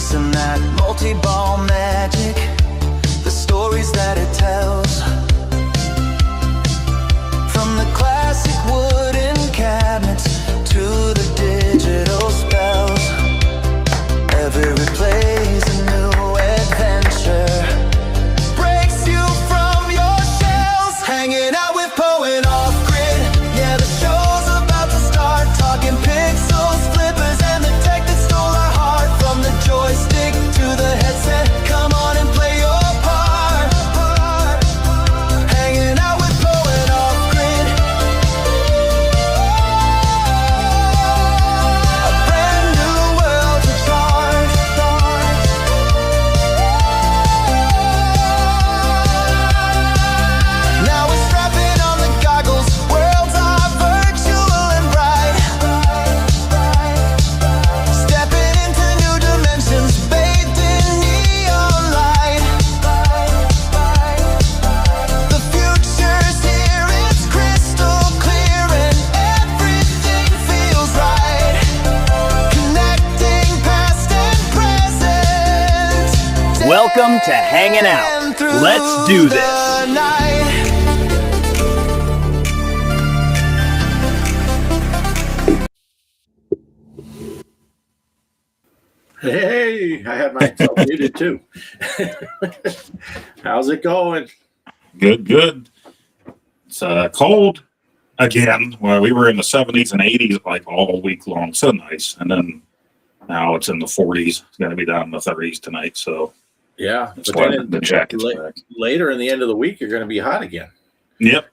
chasing that multi-ball magic, the stories that it tells. From the classic wooden cabinets to the digital spells, every play's a new adventure, breaks you from your shells. Hanging out with Poe and Offgrid, yeah, the show's about to start. Talking pixels, flippers, and the tech that stole our heart. From the joystick to the headset, come on and play your part. Hanging out with Poe and Offgrid, a brand new world to start. Now we're strapping on the goggles, worlds are virtual and bright. Stepping into new dimensions, bathed in neon light. The future's here, it's crystal clear, and everything feels right. Connecting past and present. Welcome to Hangin' Out. And through Let's do this. the night. Hey, I had myself muted too. How's it going? Good. It's cold again. Well, we were in the 70s and 80s like all week long. So nice. And then now it's in the 40s. It's going to be down in the 30s tonight. So Yeah, that's but why then the jacket's la- back. later in the end of the week, you're going to be hot again. Yep.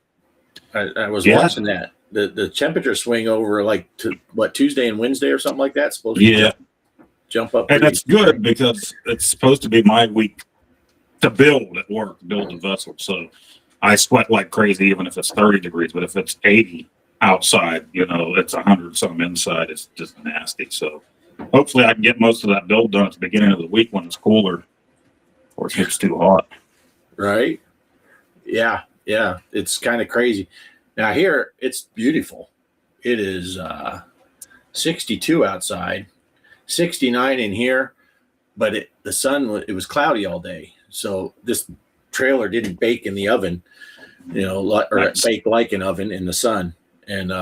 I was Yeah. watching that. The temperature swing over like to what, Tuesday and Wednesday or something like that. It's supposed to Yeah. jump up. And pretty- that's good because it's supposed to be my week to build at work, build the vessel. So I sweat like crazy, even if it's 30 degrees. But if it's 80 outside, it's 100 something inside. It's just nasty. So hopefully I can get most of that build done at the beginning of the week when it's cooler, or it gets too hot. Right? Yeah. It's kind of crazy. Now here, it's beautiful. It is 62 outside, 69 in here, but the sun, it was cloudy all day. So this trailer didn't bake in the oven, or Nice. bake like an oven in the sun. And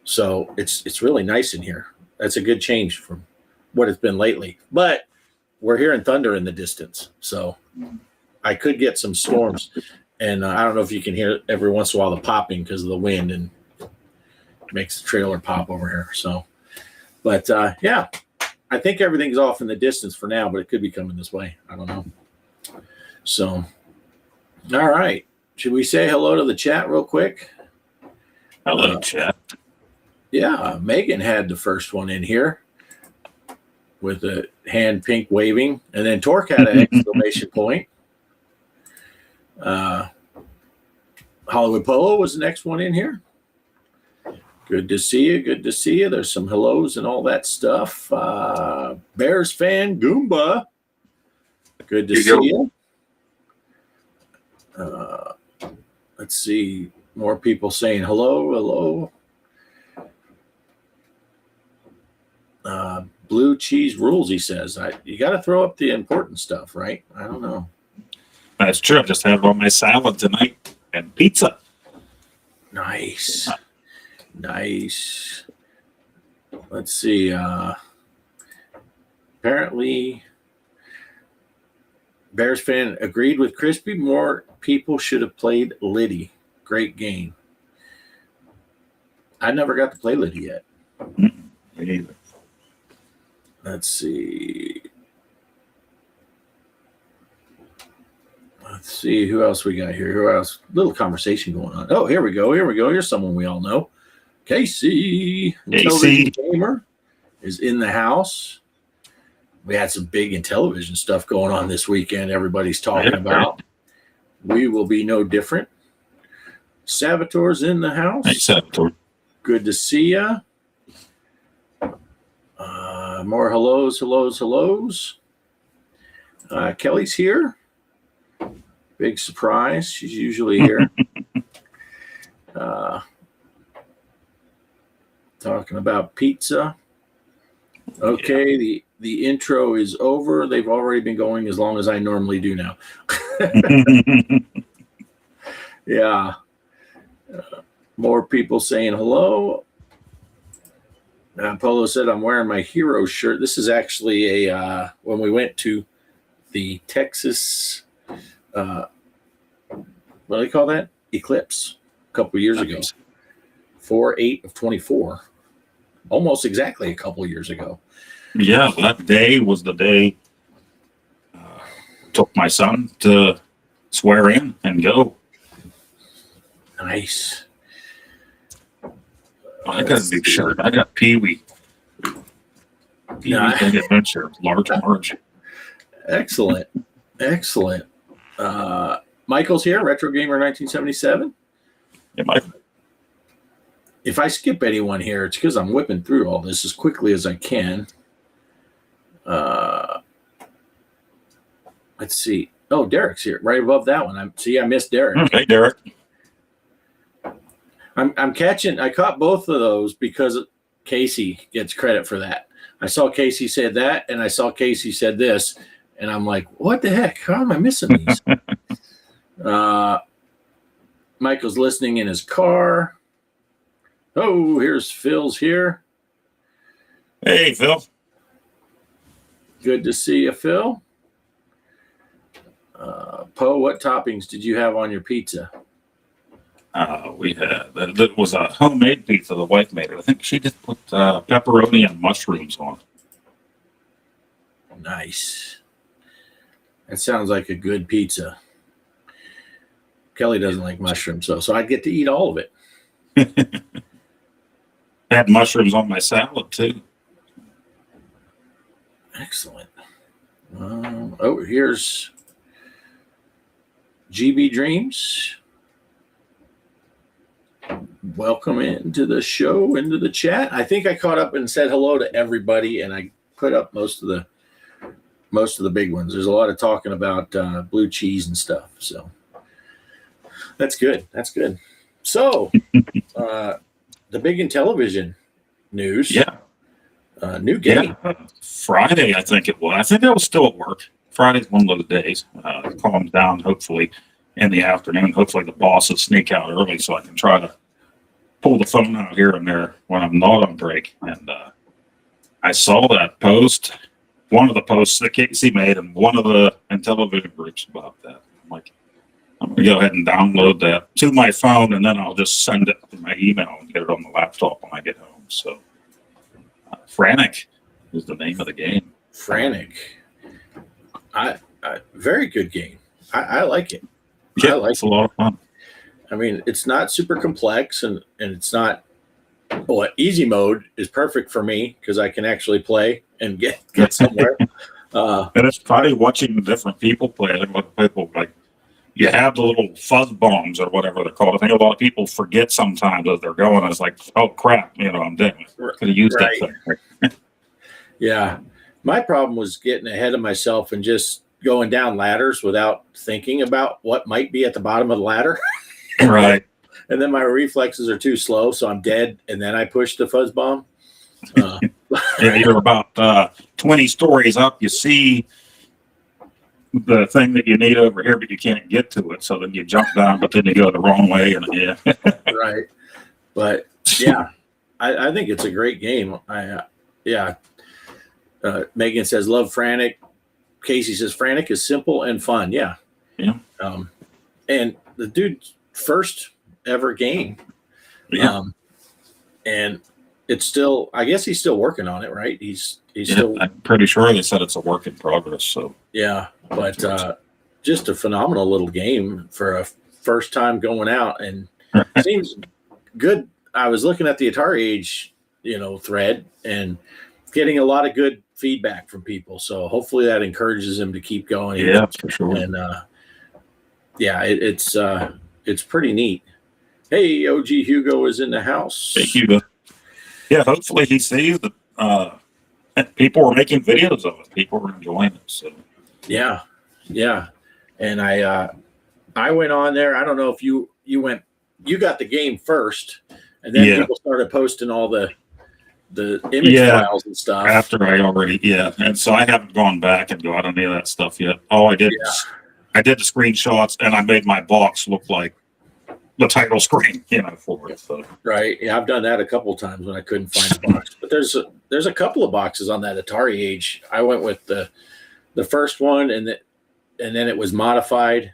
so it's really nice in here. That's a good change from what it's been lately. But we're hearing thunder in the distance. So I could get some storms. And I don't know if you can hear every once in a while the popping because of the wind, and it makes the trailer pop over here. So, but yeah, I think everything's off in the distance for now, but it could be coming this way. I don't know. So, all right. Should we say hello to the chat real quick? Hello, chat. Yeah, Megan had the first one in here with a hand pink waving, and then Torque had an exclamation point. Hollywood Polo was the next one in here. Good to see you. There's some hellos and all that stuff. Bears fan Goomba. Good to see you. Let's see. More people saying hello. Blue cheese rules, he says. You got to throw up the important stuff, right? I don't know. That's true. I just had on my salad tonight and pizza. Nice. Let's see. Apparently, Bears fan agreed with Crispy. More people should have played Liddy. Great game. I never got to play Liddy yet. Me neither. Let's see. Who else we got here? Who else? Little conversation going on. Oh, here we go. Here's someone we all know. Casey. Intellivision Gamer is in the house. We had some big Intellivision stuff going on this weekend. Everybody's talking about. We will be no different. Saboteur's in the house. Hey, Saboteur. Good to see ya. More hellos. Kelly's here. Big surprise. She's usually here. Talking about pizza. Okay, the intro is over. They've already been going as long as I normally do now. Yeah. More people saying hello. Polo said, I'm wearing my hero shirt. This is actually when we went to the Texas, what do they call that? Eclipse a couple of years ago. 4/8 of 24. Almost exactly a couple of years ago. Yeah, that day was the day took my son to swear in and go. Nice. I got a big shirt. I got Pee-wee. Pee-wee's Big Adventure, large and large. Excellent. Excellent. Michael's here, Retro Gamer 1977. Yeah, Michael. If I skip anyone here, it's because I'm whipping through all this as quickly as I can. Let's see. Oh, Derek's here, right above that one. I missed Derek. Hey, Derek. I caught both of those because Casey gets credit for that. I saw Casey said that, and I saw Casey said this, and I'm like, what the heck? How am I missing these? Michael's listening in his car. Oh, here's Phil's here. Hey, Phil. Good to see you, Phil. Poe, what toppings did you have on your pizza? We had that was a homemade pizza the wife made it. I think she just put pepperoni and mushrooms on it. Nice. That sounds like a good pizza. Kelly doesn't like mushrooms, so I'd get to eat all of it. Had mushrooms on my salad too. Excellent. Here's GB Dreams. Welcome into the show, into the chat. I think I caught up and said hello to everybody, and I put up most of the big ones. There's a lot of talking about blue cheese and stuff, so that's good. That's good. So, the big Intellivision news. Yeah. New game. Yeah. Friday, I think it was. I think I was still at work. Friday's one of those days. Calms down, hopefully, in the afternoon. Hopefully the boss will sneak out early so I can try to pull the phone out here and there when I'm not on break. And I saw that post, one of the posts that Casey made in one of the Intellivision groups about that. I'm like, I'm going to go ahead and download that to my phone, and then I'll just send it to my email and get it on the laptop when I get home. So, Frantic is the name of the game. Frantic. Very good game. I like it. Yeah, it's a lot of fun. I mean, it's not super complex, and it's not. Well, easy mode is perfect for me because I can actually play and get somewhere. And it's funny watching the different people play. I think a lot of people like. You have the little fuzz bombs or whatever they're called. I think a lot of people forget sometimes as they're going. It's like, oh crap, I'm dead. Could have used that thing. Yeah. My problem was getting ahead of myself and just going down ladders without thinking about what might be at the bottom of the ladder. Right. And then my reflexes are too slow, so I'm dead. And then I push the fuzz bomb. Yeah, you're about 20 stories up. You see the thing that you need over here, but you can't get to it. So then you jump down, but then you go the wrong way. And yeah. Right. But yeah, I think it's a great game. Megan says, love Frantic. Casey says, Frantic is simple and fun. Yeah. Yeah. And the dude's first ever game. Yeah. And it's still, I guess he's still working on it, right? He's still. I'm pretty sure they said it's a work in progress. So yeah, but just a phenomenal little game for a first time going out, and seems good. I was looking at the Atari Age, thread and getting a lot of good feedback from people. So hopefully that encourages him to keep going. Yeah, for sure. And it's pretty neat. Hey, OG Hugo is in the house. Hey, Hugo. Yeah, hopefully he sees that people are making videos of it. People are enjoying it. So yeah. And I went on there. I don't know if you got the game first, and then people started posting all the the image files and stuff. After I already, and so I haven't gone back and got any of that stuff yet. All I did was I did the screenshots and I made my box look like the title screen, for it. So. Right. Yeah, I've done that a couple of times when I couldn't find a box. But there's a couple of boxes on that Atari Age. I went with the first one, and then it was modified.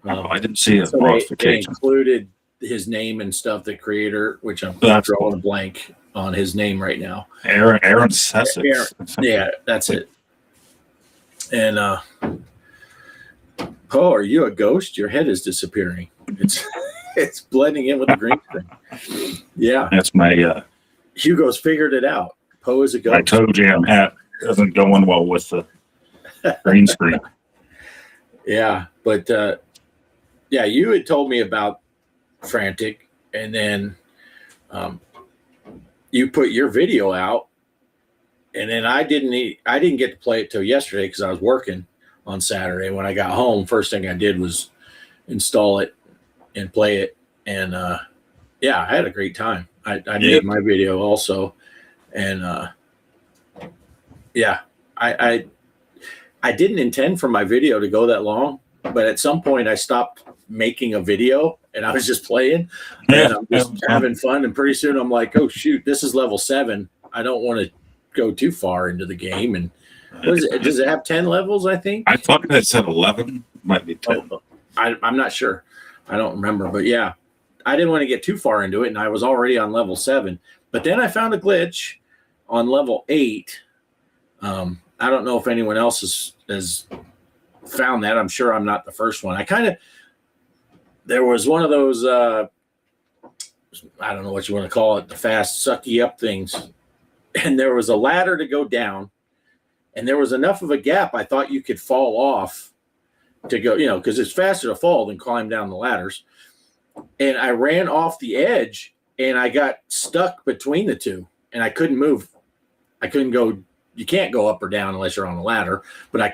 I didn't see it. So they included his name and stuff, the creator, which I'm drawing a blank on his name right now. Aaron Sussex. Yeah, that's it. And are you a ghost? Your head is disappearing. It's blending in with the green screen. Yeah. That's my Hugo's figured it out. Poe is a ghost. My toe jam hat isn't going well with the green screen. Yeah, but you had told me about Frantic, and then you put your video out, and then I didn't get to play it till yesterday because I was working on Saturday. When I got home, first thing I did was install it and play it, and I had a great time. I made my video also, and I didn't intend for my video to go that long, but at some point I stopped making a video and I was just playing and I'm just having fun. And pretty soon I'm like, oh shoot, this is level 7. I don't want to go too far into the game. And does it have 10 levels? I think I thought it said 11, might be 10. I'm not sure. I don't remember, but yeah, I didn't want to get too far into it. And I was already on level 7, but then I found a glitch on level 8. I don't know if anyone else has found that. I'm sure I'm not the first one. There was one of those, I don't know what you want to call it, the fast sucky up things. And there was a ladder to go down, and there was enough of a gap I thought you could fall off to go, because it's faster to fall than climb down the ladders. And I ran off the edge, and I got stuck between the two, and I couldn't move. I couldn't go. You can't go up or down unless you're on a ladder, but I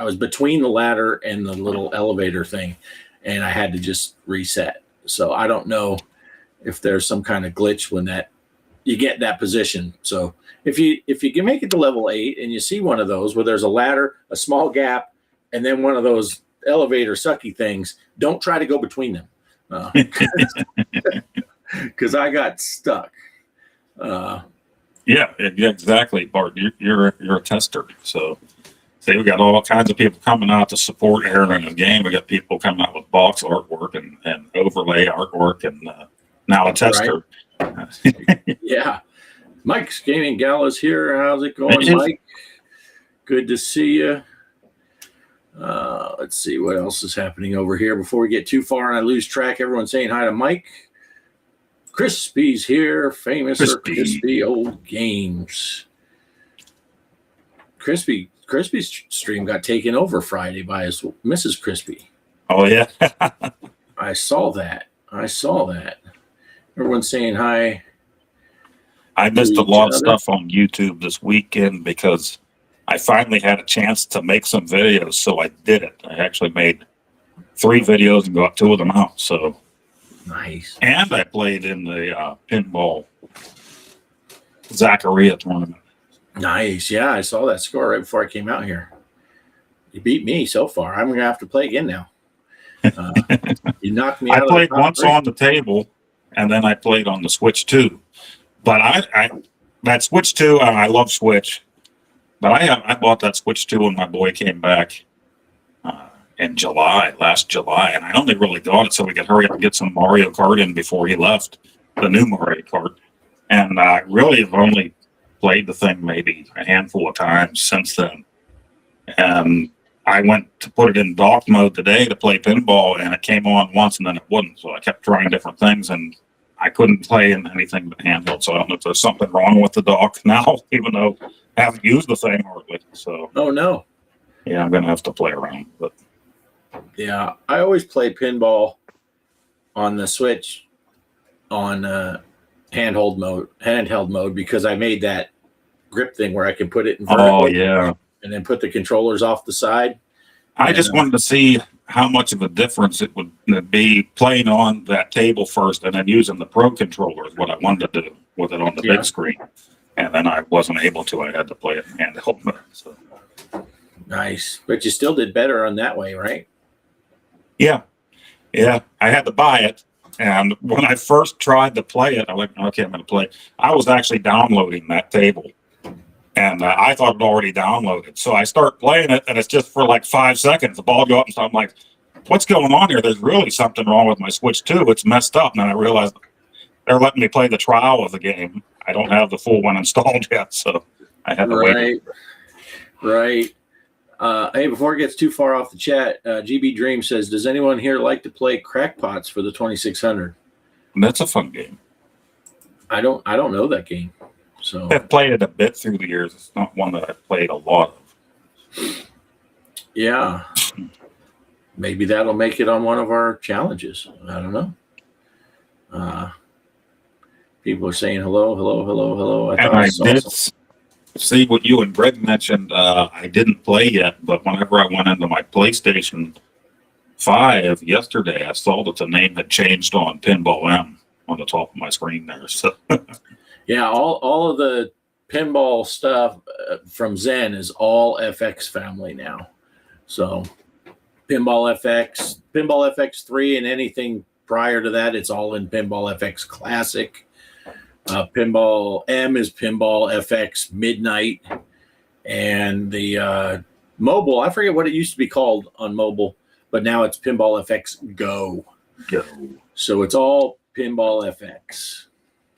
was between the ladder and the little elevator thing, and I had to just reset. So I don't know if there's some kind of glitch when you get that position. So if you can make it to level 8 and you see one of those where there's a ladder, a small gap, and then one of those elevator sucky things, don't try to go between them. Because I got stuck. Yeah, exactly, Bart. You're a tester. So, see, we got all kinds of people coming out to support Aaron in the game. We got people coming out with box artwork and overlay artwork, and now a tester. Right. Yeah. Mike's Gaming Gala's here. How's it going, Mike? Good to see you. Let's see what else is happening over here before we get too far and I lose track. Everyone's saying hi to Mike. Crispy's here, famous for Crispy Old Games. Crispy's stream got taken over Friday by his Mrs. Crispy. Oh, yeah. I saw that. Everyone's saying hi. I missed a lot of stuff on YouTube this weekend because I finally had a chance to make some videos, so I did it. I actually made 3 videos and got 2 of them out, so... Nice. And I played in the pinball Zaccaria tournament. Nice. Yeah, I saw that score right before I came out here. You beat me so far. I'm going to have to play again now. You knocked me out. I played once on the table, and then I played on the Switch 2. But that Switch 2, I love Switch. But I bought that Switch 2 when my boy came back in last July, and I only really got it so we could hurry up and get some Mario Kart in before he left, the new Mario Kart. And I really have only played the thing maybe a handful of times since then. And I went to put it in dock mode today to play pinball, and it came on once and then it wouldn't. So I kept trying different things, and I couldn't play in anything but handheld. So I don't know if there's something wrong with the dock now, even though I haven't used the thing hardly. So oh no, yeah, I'm gonna have to play around. But yeah, I always play pinball on the Switch on handheld mode because I made that grip thing where I can put it in vertical. Oh yeah, and then put the controllers off the side. I just wanted to see how much of a difference it would be playing on that table first and then using the Pro controller is what I wanted to do. with it on the Yeah. big screen. And then I wasn't able to. I had to play it in handheld. So. Nice. But you still did better on that way, right? Yeah. I had to buy it. And when I first tried to play it, I went, okay, I'm going to play. I was actually downloading that table. And I thought it already downloaded. So I start playing it, and it's just for like 5 seconds. The ball go up, and so I'm like, what's going on here? There's really something wrong with my Switch 2. It's messed up. And then I realized they're letting me play the trial of the game. I don't have the full one installed yet, so I had to wait. Right. Hey, before it gets too far off the chat, GB Dream says, does anyone here like to play Crackpots for the 2600? That's a fun game. I don't know that game. So I've played it a bit through the years. It's not one that I've played a lot of. yeah. Maybe that'll make it on one of our challenges. I don't know. People are saying hello. I did see what you and Greg mentioned. I didn't play yet, but whenever I went into my PlayStation 5 yesterday, I saw that the name had changed on Pinball M on the top of my screen there. So yeah, all of the pinball stuff from Zen is all FX family now. So Pinball FX 3, and anything prior to that, it's all in Pinball FX Classic. Pinball M is Pinball FX Midnight, and the mobile, I forget what it used to be called on mobile, but now it's Pinball FX Go. So it's all Pinball FX.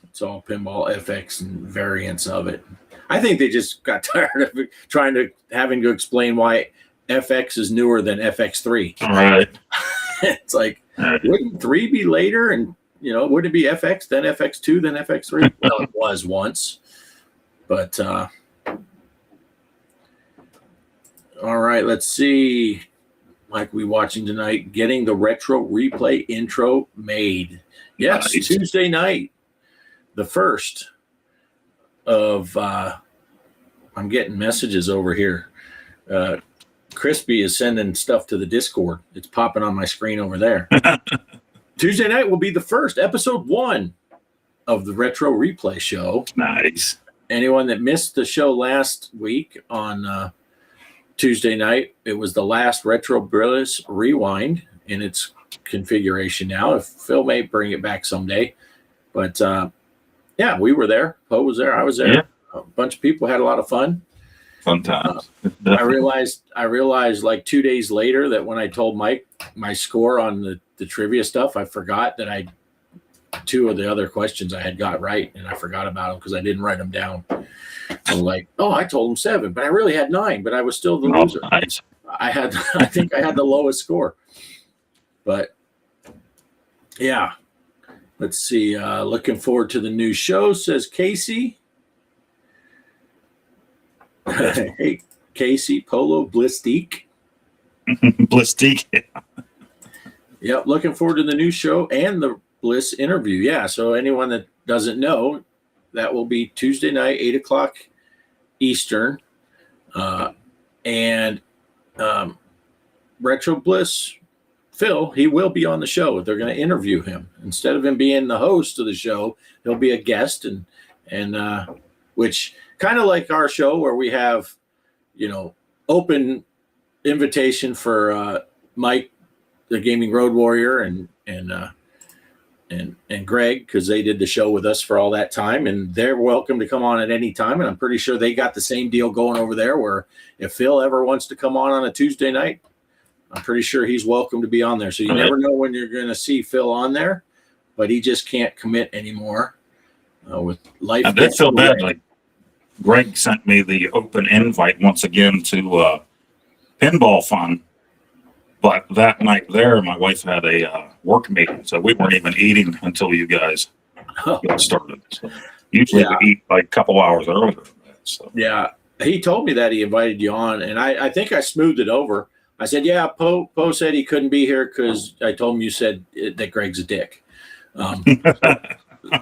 It's all Pinball FX and variants of it. I think they just got tired of having to explain why FX is newer than FX3. all right. It's like, wouldn't 3 be later? And would it be FX, then FX2, then FX3? Well, it was once. But, all right, let's see. Like we watching tonight, getting the retro replay intro made. Yes, nice. Tuesday night, the first of, I'm getting messages over here. Crispy is sending stuff to the Discord. It's popping on my screen over there. Tuesday night will be the first, episode 1 of the Retro Replay Show. Nice. Anyone that missed the show last week on Tuesday night, it was the last Retro Bliss Rewind in its configuration now. If Phil may bring it back someday. But, yeah, we were there. Poe was there. I was there. Yeah. A bunch of people had a lot of fun. Fun times. I realized like 2 days later that when I told Mike my score on the trivia stuff, I forgot that 2 of the other questions I had got right, and I forgot about them because I didn't write them down. I'm like, I told him 7, but I really had 9, but I was still the loser. Nice. I think I had the lowest score. But yeah, let's see. Looking forward to the new show, says Casey. Hey, Casey, Polo, Blistique. Blistique. Yep, looking forward to the new show and the Bliss interview. Yeah, so anyone that doesn't know, that will be Tuesday night, 8 o'clock Eastern. And Retro Bliss, Phil, he will be on the show. They're going to interview him. Instead of him being the host of the show, he'll be a guest, and which kind of like our show where we have, open invitation for Mike, the Gaming Road Warrior, and Greg, because they did the show with us for all that time, and they're welcome to come on at any time. And I'm pretty sure they got the same deal going over there, where if Phil ever wants to come on a Tuesday night, I'm pretty sure he's welcome to be on there. So you never know when you're going to see Phil on there, but he just can't commit anymore with life. I did feel bad. Like Greg sent me the open invite once again to Pinball Fun. But that night there, my wife had a work meeting, so we weren't even eating until you guys got started. So usually we eat like a couple hours earlier. So. Yeah, he told me that he invited you on, and I think I smoothed it over. I said, yeah, Poe said he couldn't be here because I told him you said that Greg's a dick.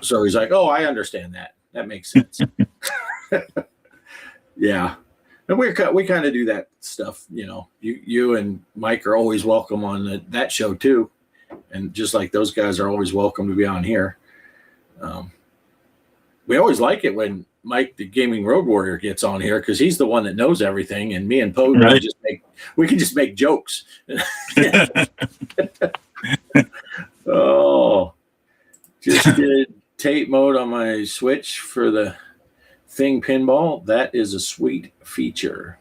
So he's like, I understand that. That makes sense. Yeah. And we kind of do that stuff, You and Mike are always welcome on that show too, and just like those guys are always welcome to be on here. But we always like it when Mike, the Gaming Road Warrior, gets on here because he's the one that knows everything, and me and Poe can just make jokes. Oh, just did tape mode on my Switch for the Thing Pinball. That is a sweet feature.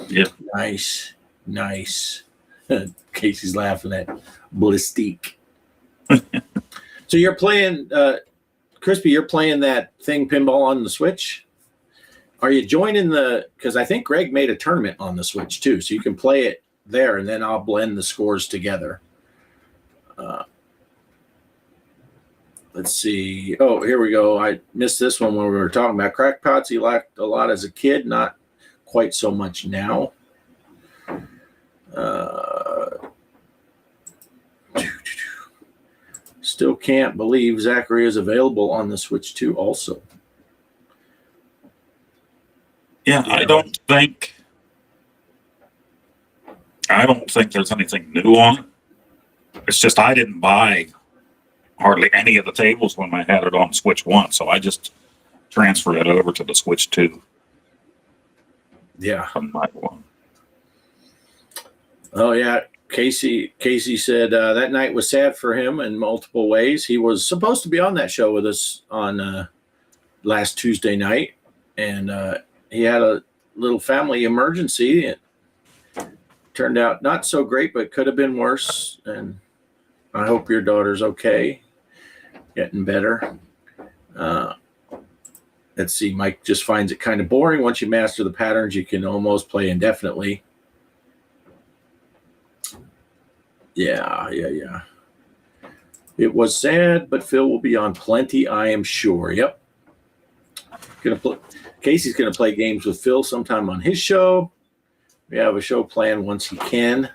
Yeah. Nice. Casey's laughing at Blistique. So you're playing, Crispy, you're playing that Thing Pinball on the Switch? Are you joining because I think Greg made a tournament on the Switch too, so you can play it there, and then I'll blend the scores together. Let's see. Oh, here we go. I missed this one when we were talking about crackpots. He liked a lot as a kid, not quite so much now. Still can't believe Zachary is available on the Switch 2 also. Yeah, I don't think there's anything new on it. It's just I didn't buy hardly any of the tables when I had it on Switch 1, so I just transferred it over to the Switch 2. Yeah. From my one. Oh, yeah. Casey said that night was sad for him in multiple ways. He was supposed to be on that show with us on last Tuesday night, and he had a little family emergency. It turned out not so great, but could have been worse. And I hope your daughter's okay, getting better. Let's see. Mike just finds it kind of boring. Once you master the patterns, you can almost play indefinitely. Yeah. It was sad, but Phil will be on plenty, I am sure. Yep. Casey's gonna play games with Phil sometime on his show. We have a show planned once he can.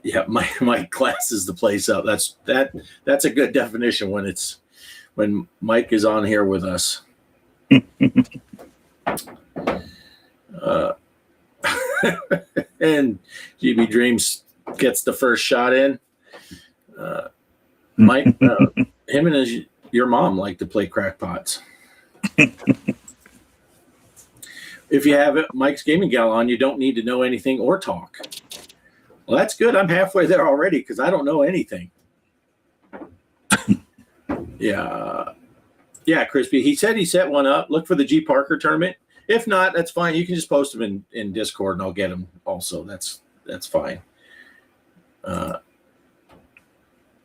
Yeah, Mike classes the place up. That's a good definition when Mike is on here with us. And GB Dreams gets the first shot in. Mike, him and your mom like to play crackpots. If you have Mike's Gaming Gala on, you don't need to know anything or talk. Well, that's good. I'm halfway there already because I don't know anything. Yeah, Crispy. He said he set one up. Look for the G Parker tournament. If not, that's fine. You can just post them in Discord, and I'll get them also. That's fine.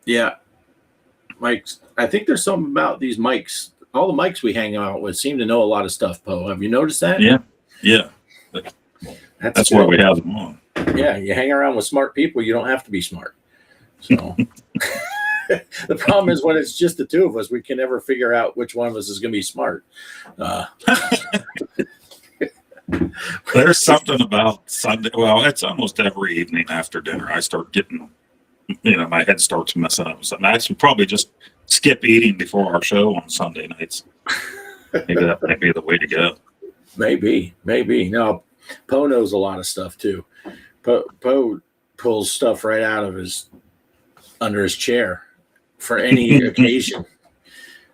Yeah, Mike's. I think there's something about these mics. All the mics we hang out with seem to know a lot of stuff, Poe. Have you noticed that? Yeah. That's why we have them on. Yeah, you hang around with smart people, you don't have to be smart. So the problem is when it's just the two of us, we can never figure out which one of us is going to be smart. There's something about Sunday. Well, it's almost every evening after dinner. I start getting, my head starts messing up. So I should probably just skip eating before our show on Sunday nights. Maybe that might be the way to go. Maybe. No, Poe knows a lot of stuff too. Poe pulls stuff right out of under his chair for any occasion.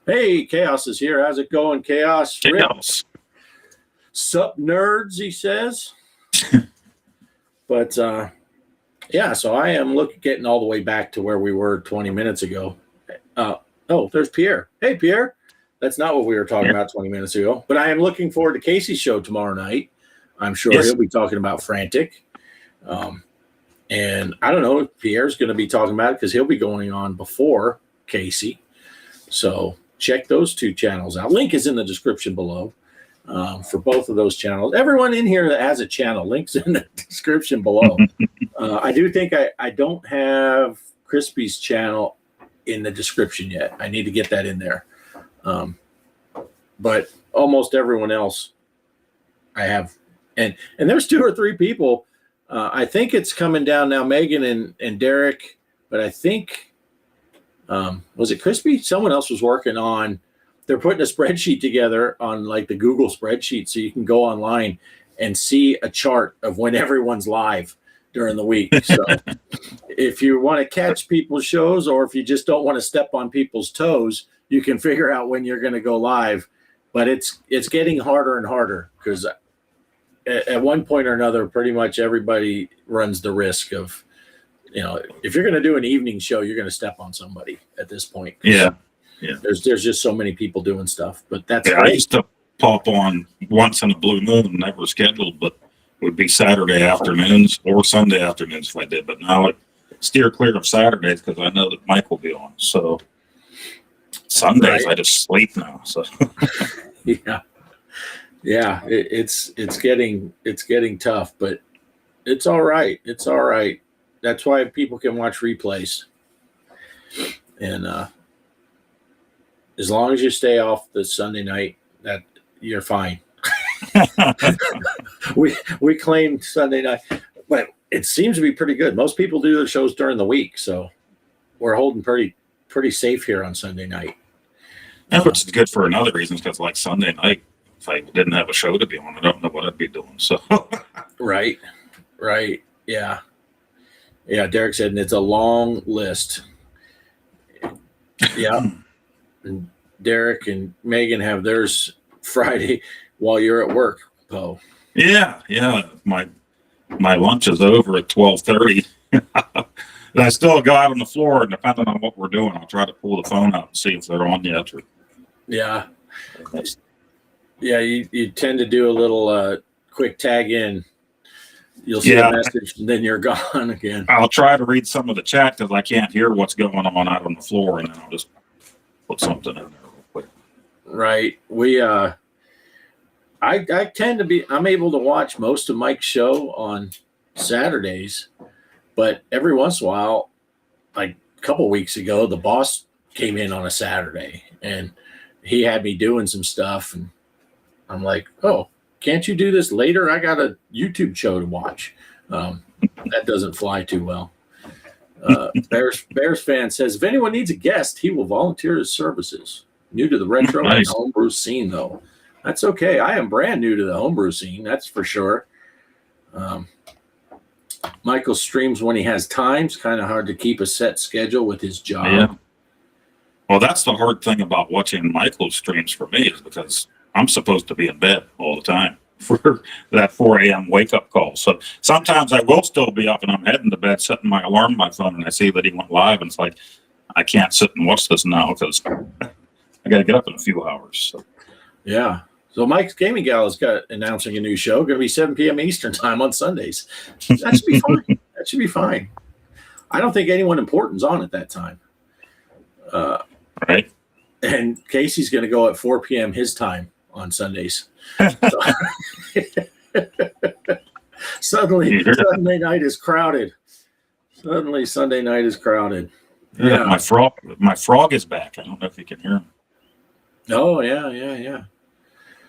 Hey, Kaos is here. How's it going, Kaos? Kaos. Sup, nerds, he says. But, yeah, so I am getting all the way back to where we were 20 minutes ago. Oh, there's Pierre. Hey, Pierre. That's not what we were talking about 20 minutes ago. But I am looking forward to Casey's show tomorrow night. I'm sure he'll be talking about Frantic. And I don't know if Pierre's going to be talking about it because he'll be going on before Casey. So check those two channels out. Link is in the description below for both of those channels. Everyone in here that has a channel, links in the description below. I do think I don't have Crispy's channel in the description yet. I need to get that in there. But almost everyone else I have. And there's 2 or 3 people. I think it's coming down now, Megan and Derek, but I think, was it Crispy? Someone else was working on, they're putting a spreadsheet together on like the Google spreadsheet so you can go online and see a chart of when everyone's live during the week. So if you want to catch people's shows or if you just don't want to step on people's toes, you can figure out when you're going to go live, but it's getting harder and harder because at one point or another, pretty much everybody runs the risk of, if you're going to do an evening show, you're going to step on somebody at this point. Yeah. There's just so many people doing stuff, but that's I used to pop on once in a blue moon, never scheduled, but it would be Saturday afternoons or Sunday afternoons if I did. But now I steer clear of Saturdays because I know that Mike will be on. So Sundays I just sleep now. So it's getting tough, but it's all right. It's all right. That's why people can watch replays, and as long as you stay off the Sunday night, that you're fine. we claimed Sunday night, but it seems to be pretty good. Most people do the shows during the week, so we're holding pretty safe here on Sunday night. And which is good for another reason, because like Sunday night, if I didn't have a show to be on, I don't know what I'd be doing. So right, yeah. Derek said, and it's a long list. Yeah. And Derek and Megan have theirs Friday while you're at work, Poe. Yeah. My lunch is over at 12:30. And I still go out on the floor, and depending on what we're doing, I'll try to pull the phone out and see if they're on yet. Yeah. You tend to do a little quick tag in. You'll see a message, and then you're gone again. I'll try to read some of the chat because I can't hear what's going on out on the floor, and then I'll just put something in there real quick. Right. I tend to be, I'm able to watch most of Mike's show on Saturdays, but every once in a while, like a couple weeks ago, the boss came in on a Saturday and he had me doing some stuff, and I'm like, oh, can't you do this later? I got a YouTube show to watch. That doesn't fly too well. Bears fan says, if anyone needs a guest, he will volunteer his services. New to the retro and homebrew scene, though. That's okay. I am brand new to the homebrew scene. That's for sure. Michael streams when he has time. It's kind of hard to keep a set schedule with his job. Yeah. Well, that's the hard thing about watching Michael's streams for me, is because I'm supposed to be in bed all the time for that 4 a.m. wake-up call. So sometimes I will still be up and I'm heading to bed, setting my alarm on my phone, and I see that he went live, and it's like, I can't sit and watch this now because I got to get up in a few hours. So. Yeah. So Mike's Gaming Gala's got announcing a new show. Going to be 7 p.m. Eastern time on Sundays. That should be fine. That should be fine. I don't think anyone important's on at that time. Right. And Casey's going to go at 4 p.m. his time on Sundays. Suddenly, Sunday night is crowded. Suddenly, Sunday night is crowded. Yeah, my frog is back. I don't know if you can hear him. Oh, yeah.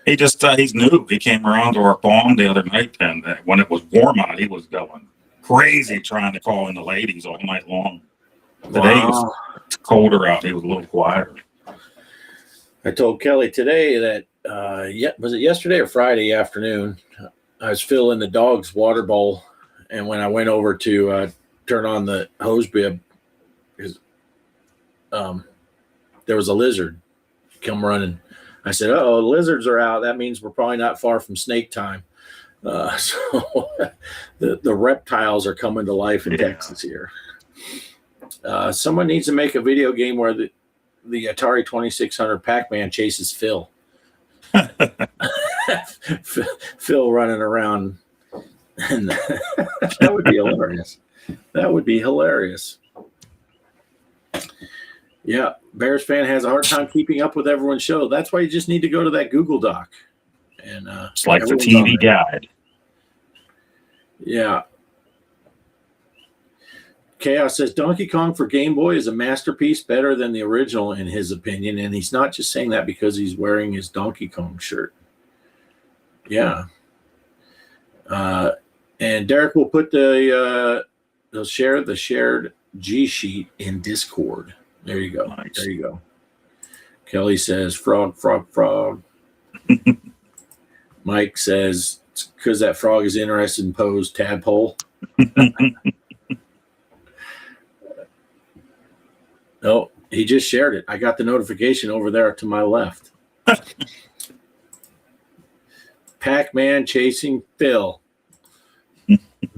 He just, he's new. He came around to our pond the other night, and when it was warm out, he was going crazy trying to call in the ladies all night long. Today it's colder out. He was a little quieter. I told Kelly today that, was it yesterday or Friday afternoon? I was filling the dog's water bowl, and when I went over to turn on the hose bib, there was a lizard come running. I said, "Oh, lizards are out. That means we're probably not far from snake time." So the reptiles are coming to life in Texas here. Someone needs to make a video game where the Atari 2600 Pac-Man chases Phil. Phil running around, and that would be hilarious. That would be hilarious. Yeah, Bears fan has a hard time keeping up with everyone's show. That's why you just need to go to that Google Doc. And it's like the TV guide. Yeah. Kaos says Donkey Kong for Game Boy is a masterpiece, better than the original in his opinion, and he's not just saying that because he's wearing his Donkey Kong shirt. Yeah. And Derek will put they'll share the shared G sheet in Discord. There you go. Nice. There you go. Kelly says frog. Mike says it's because that frog is interested in Poe's tadpole. No, He just shared it. I got the notification over there to my left. Pac-Man chasing Phil.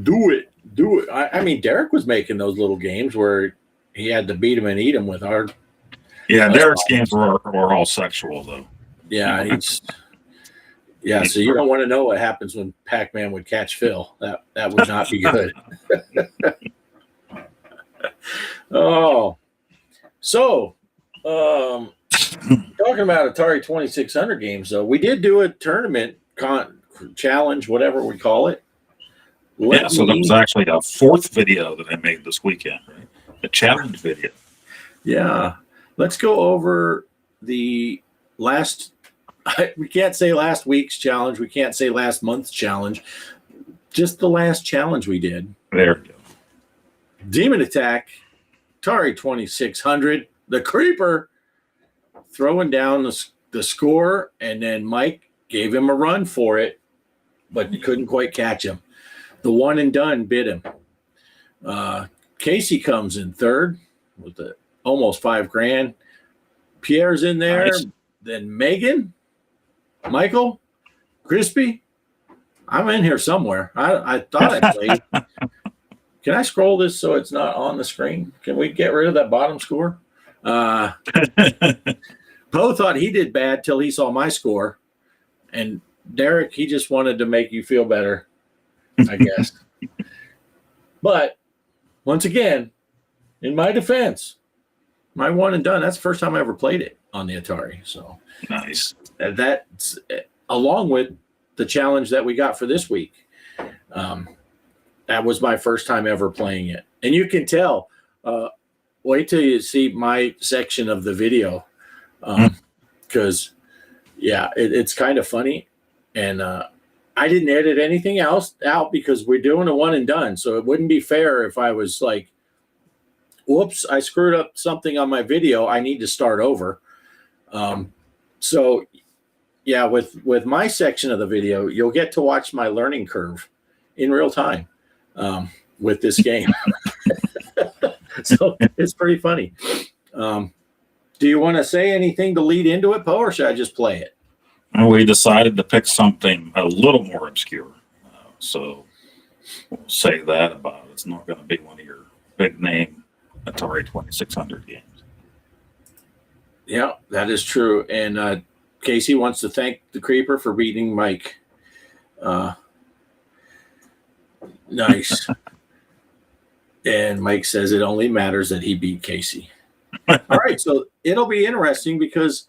Do it. I mean, Derek was making those little games where he had to beat him and eat him with our. Yeah, Derek's games were all sexual though. Yeah, so you don't want to know what happens when Pac-Man would catch Phil. That would not be good. Oh, so talking about Atari 2600 games, though, we did do a tournament challenge, whatever we call it. So that was actually the fourth video that I made this weekend, right? The challenge video. Yeah. Let's go over the last, we can't say last week's challenge. We can't say last month's challenge. Just the last challenge we did. There we go. Demon Attack, Atari 2600, the Creeper, throwing down the score, and then Mike gave him a run for it, but couldn't quite catch him. The one and done bit him. Casey comes in third with almost $5,000. Pierre's in there. Nice. Then Megan, Michael, Crispy. I'm in here somewhere. I thought I played. Can I scroll this so it's not on the screen? Can we get rid of that bottom score? Poe thought he did bad till he saw my score. And Derek, he just wanted to make you feel better, I guess. But once again, in my defense, my one and done, that's the first time I ever played it on the Atari. So nice. That's along with the challenge that we got for this week. That was my first time ever playing it. And you can tell, wait till you see my section of the video. Because, it's kind of funny. And I didn't edit anything else out because we're doing a one and done. So it wouldn't be fair if I was like, whoops, I screwed up something on my video. I need to start over. With my section of the video, you'll get to watch my learning curve in real time with this game. So it's pretty funny. Do you want to say anything to lead into it, Poe, or should I just play it? We decided to pick something a little more obscure. So we'll say that about it. It's not going to be one of your big name Atari 2600 games. Yeah, that is true. And Casey wants to thank the Creeper for beating Mike. Nice. And Mike says it only matters that he beat Casey. All right, so it'll be interesting because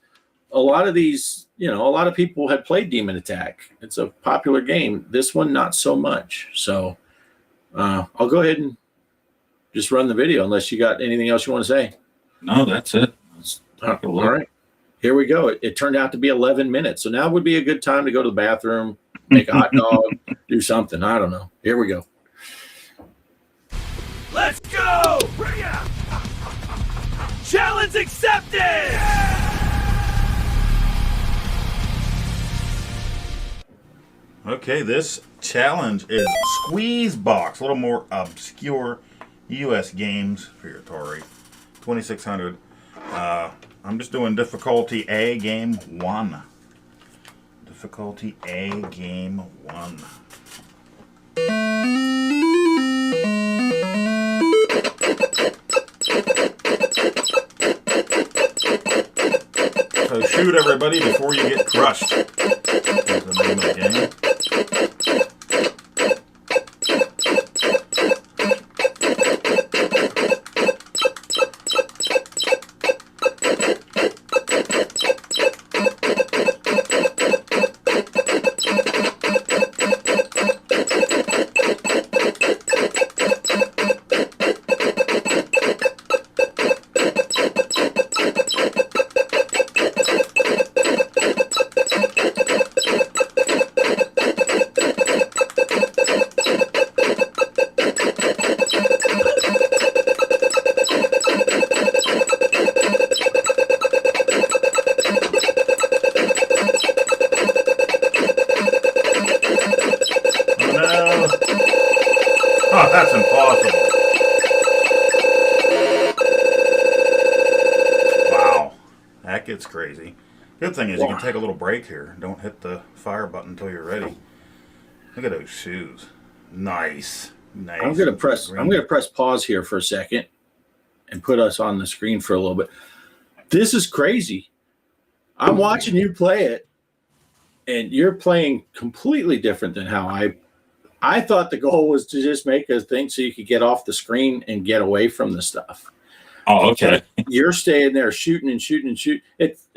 a lot of these, a lot of people had played Demon Attack. It's a popular game. This one, not so much. So I'll go ahead and just run the video unless you got anything else you want to say. No, that's it. All right. Here we go. It turned out to be 11 minutes. So now would be a good time to go to the bathroom, make a hot dog, do something. I don't know. Here we go. Let's go! Bring it up! Challenge accepted! Okay, this challenge is Squeeze Box, a little more obscure U.S. games for your Atari 2600. I'm just doing difficulty A, game 1. Difficulty A, game 1. So shoot everybody before you get crushed. That's the name of the game. That's impossible. gets crazy. Good thing is you can take a little break here. Don't hit the fire button until you're ready. Look at those shoes. Nice. Nice. I'm gonna press pause here for a second and put us on the screen for a little bit. This is crazy. I'm watching you play it, and you're playing completely different than how I thought the goal was to just make a thing so you could get off the screen and get away from the stuff. Oh, okay. You're staying there shooting and shooting and shooting.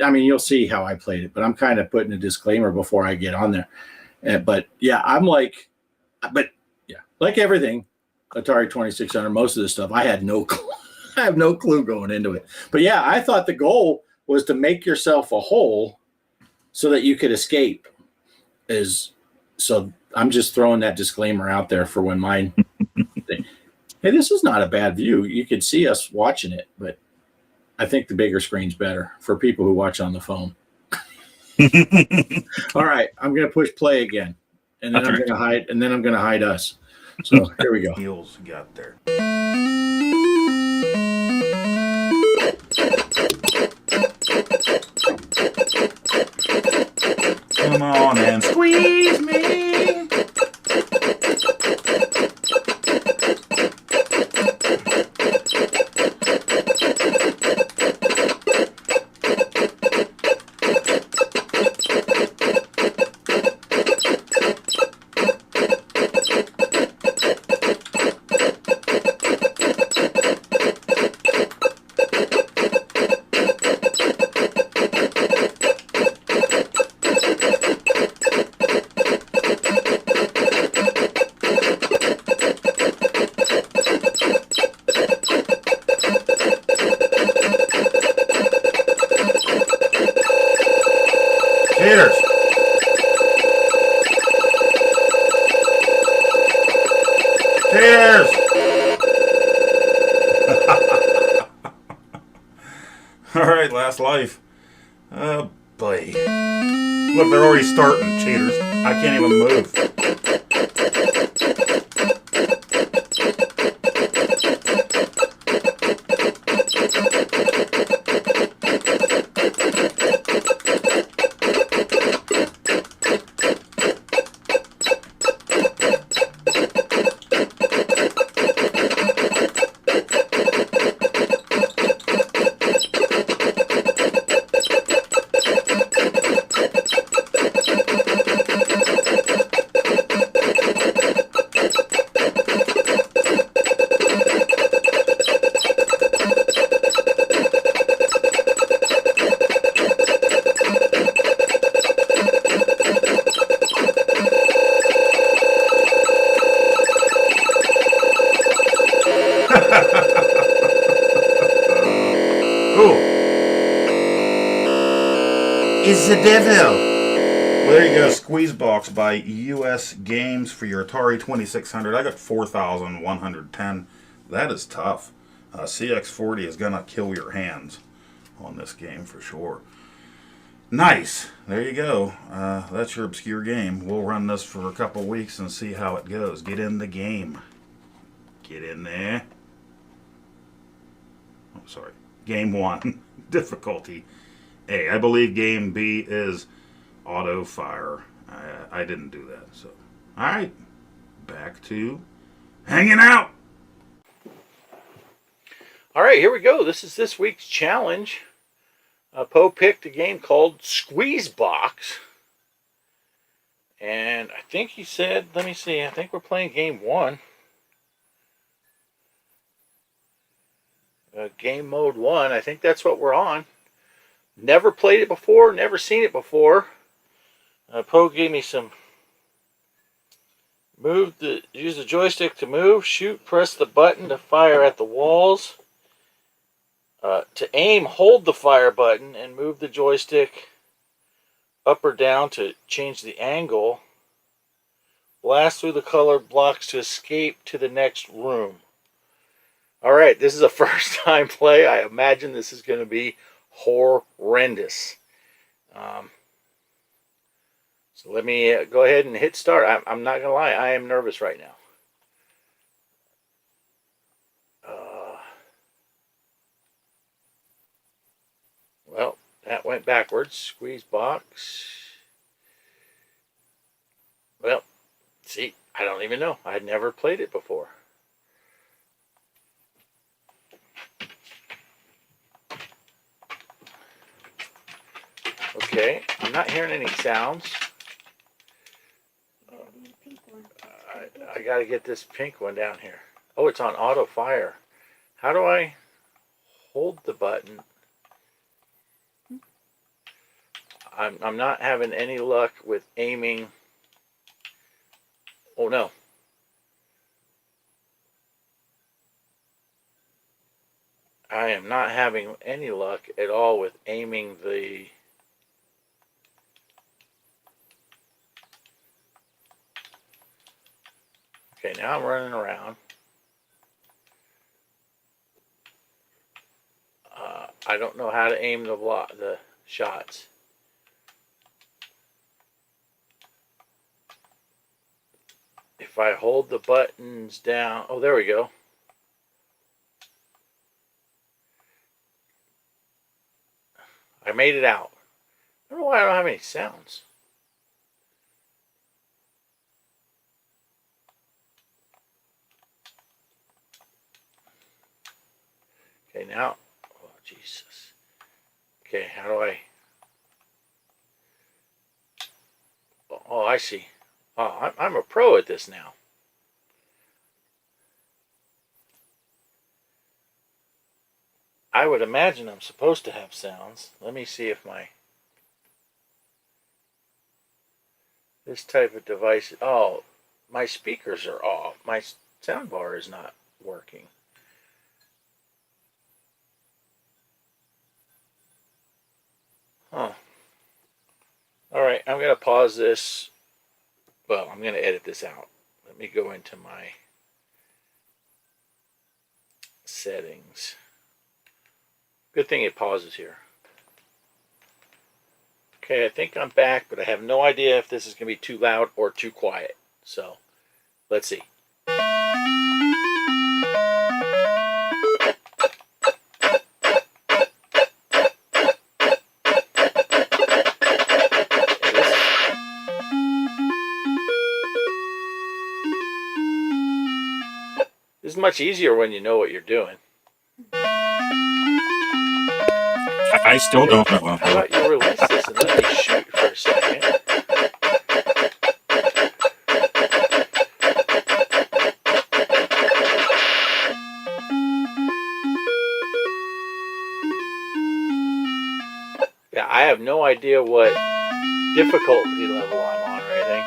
I mean, you'll see how I played it, but I'm kind of putting a disclaimer before I get on there. But yeah, like everything, Atari 2600, most of this stuff, I had no clue. I have no clue going into it. But yeah, I thought the goal was to make yourself a hole so that you could escape. So I'm just throwing that disclaimer out there for when mine. Hey, this is not a bad view. You could see us watching it, but I think the bigger screen's better for people who watch on the phone. All right, I'm going to push play again, and then I'm going to hide, and then I'm going to hide us. So here we go. Heels got there. Come on and squeeze me. Cheaters. Cheers! Alright, last life. Oh boy. Look, they're already starting, cheaters. I can't even move. Is the devil. Well, there you go. Squeeze Box by US Games for your Atari 2600. I got 4,110. That is tough. CX40 is going to kill your hands on this game for sure. Nice. There you go. That's your obscure game. We'll run this for a couple weeks and see how it goes. Get in the game. Get in there. Oh, sorry. Game 1. Difficulty A. I believe game B is auto fire. I didn't do that. So, all right. Back to hanging out. All right, here we go. This is this week's challenge. Poe picked a game called Squeeze Box. And I think he said, let me see, I think we're playing game 1. Game mode 1, I think that's what we're on. Never played it before, never seen it before. Poe gave me some. Use the joystick to move, shoot, press the button to fire at the walls. To aim, hold the fire button and move the joystick up or down to change the angle. Blast through the colored blocks to escape to the next room. Alright, this is a first time play. I imagine this is going to be horrendous. So let me go ahead and hit start. I'm not going to lie, I am nervous right now. Well, that went backwards. Squeeze box. Well, see, I don't even know. I'd never played it before. Okay, I'm not hearing any sounds. I gotta get this pink one down here. Oh, it's on auto fire. How do I hold the button? I'm not having any luck with aiming. Oh no. I am not having any luck at all with aiming the Okay, now I'm running around. I don't know how to aim the shots. If I hold the buttons down, oh, there we go. I made it out. I don't know why I don't have any sounds. Okay, now, oh, Jesus. Okay, how do I? Oh, I see. Oh, I'm a pro at this now. I would imagine I'm supposed to have sounds. Let me see if this type of device, oh, my speakers are off. My sound bar is not working. Huh. Alright, I'm going to pause this. Well, I'm going to edit this out. Let me go into my settings. Good thing it pauses here. Okay, I think I'm back, but I have no idea if this is going to be too loud or too quiet. So, let's see. This is much easier when you know what you're doing. I still don't know. How about you release this and let me shoot for a second? Yeah, I have no idea what difficulty level I'm on or anything.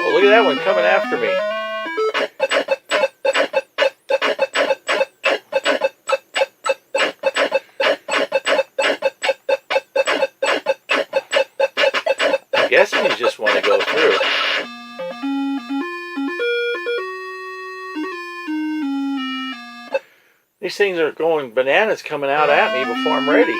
Look at that one coming after me. I'm guessing you just want to go through. These things are going bananas coming out at me before I'm ready.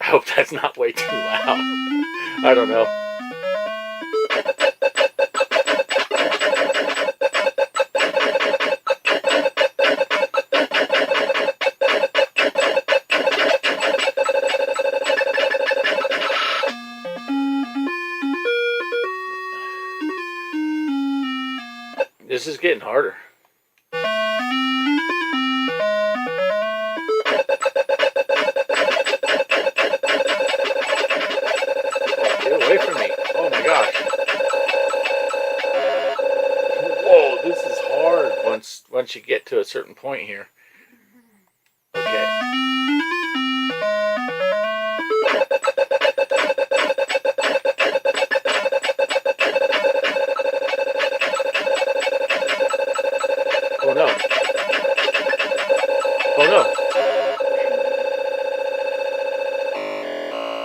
I hope that's not way too loud. I don't know. This is getting harder. Get away from me. Oh my gosh. Whoa, this is hard once you get to a certain point here. Okay. Oh no. Oh no.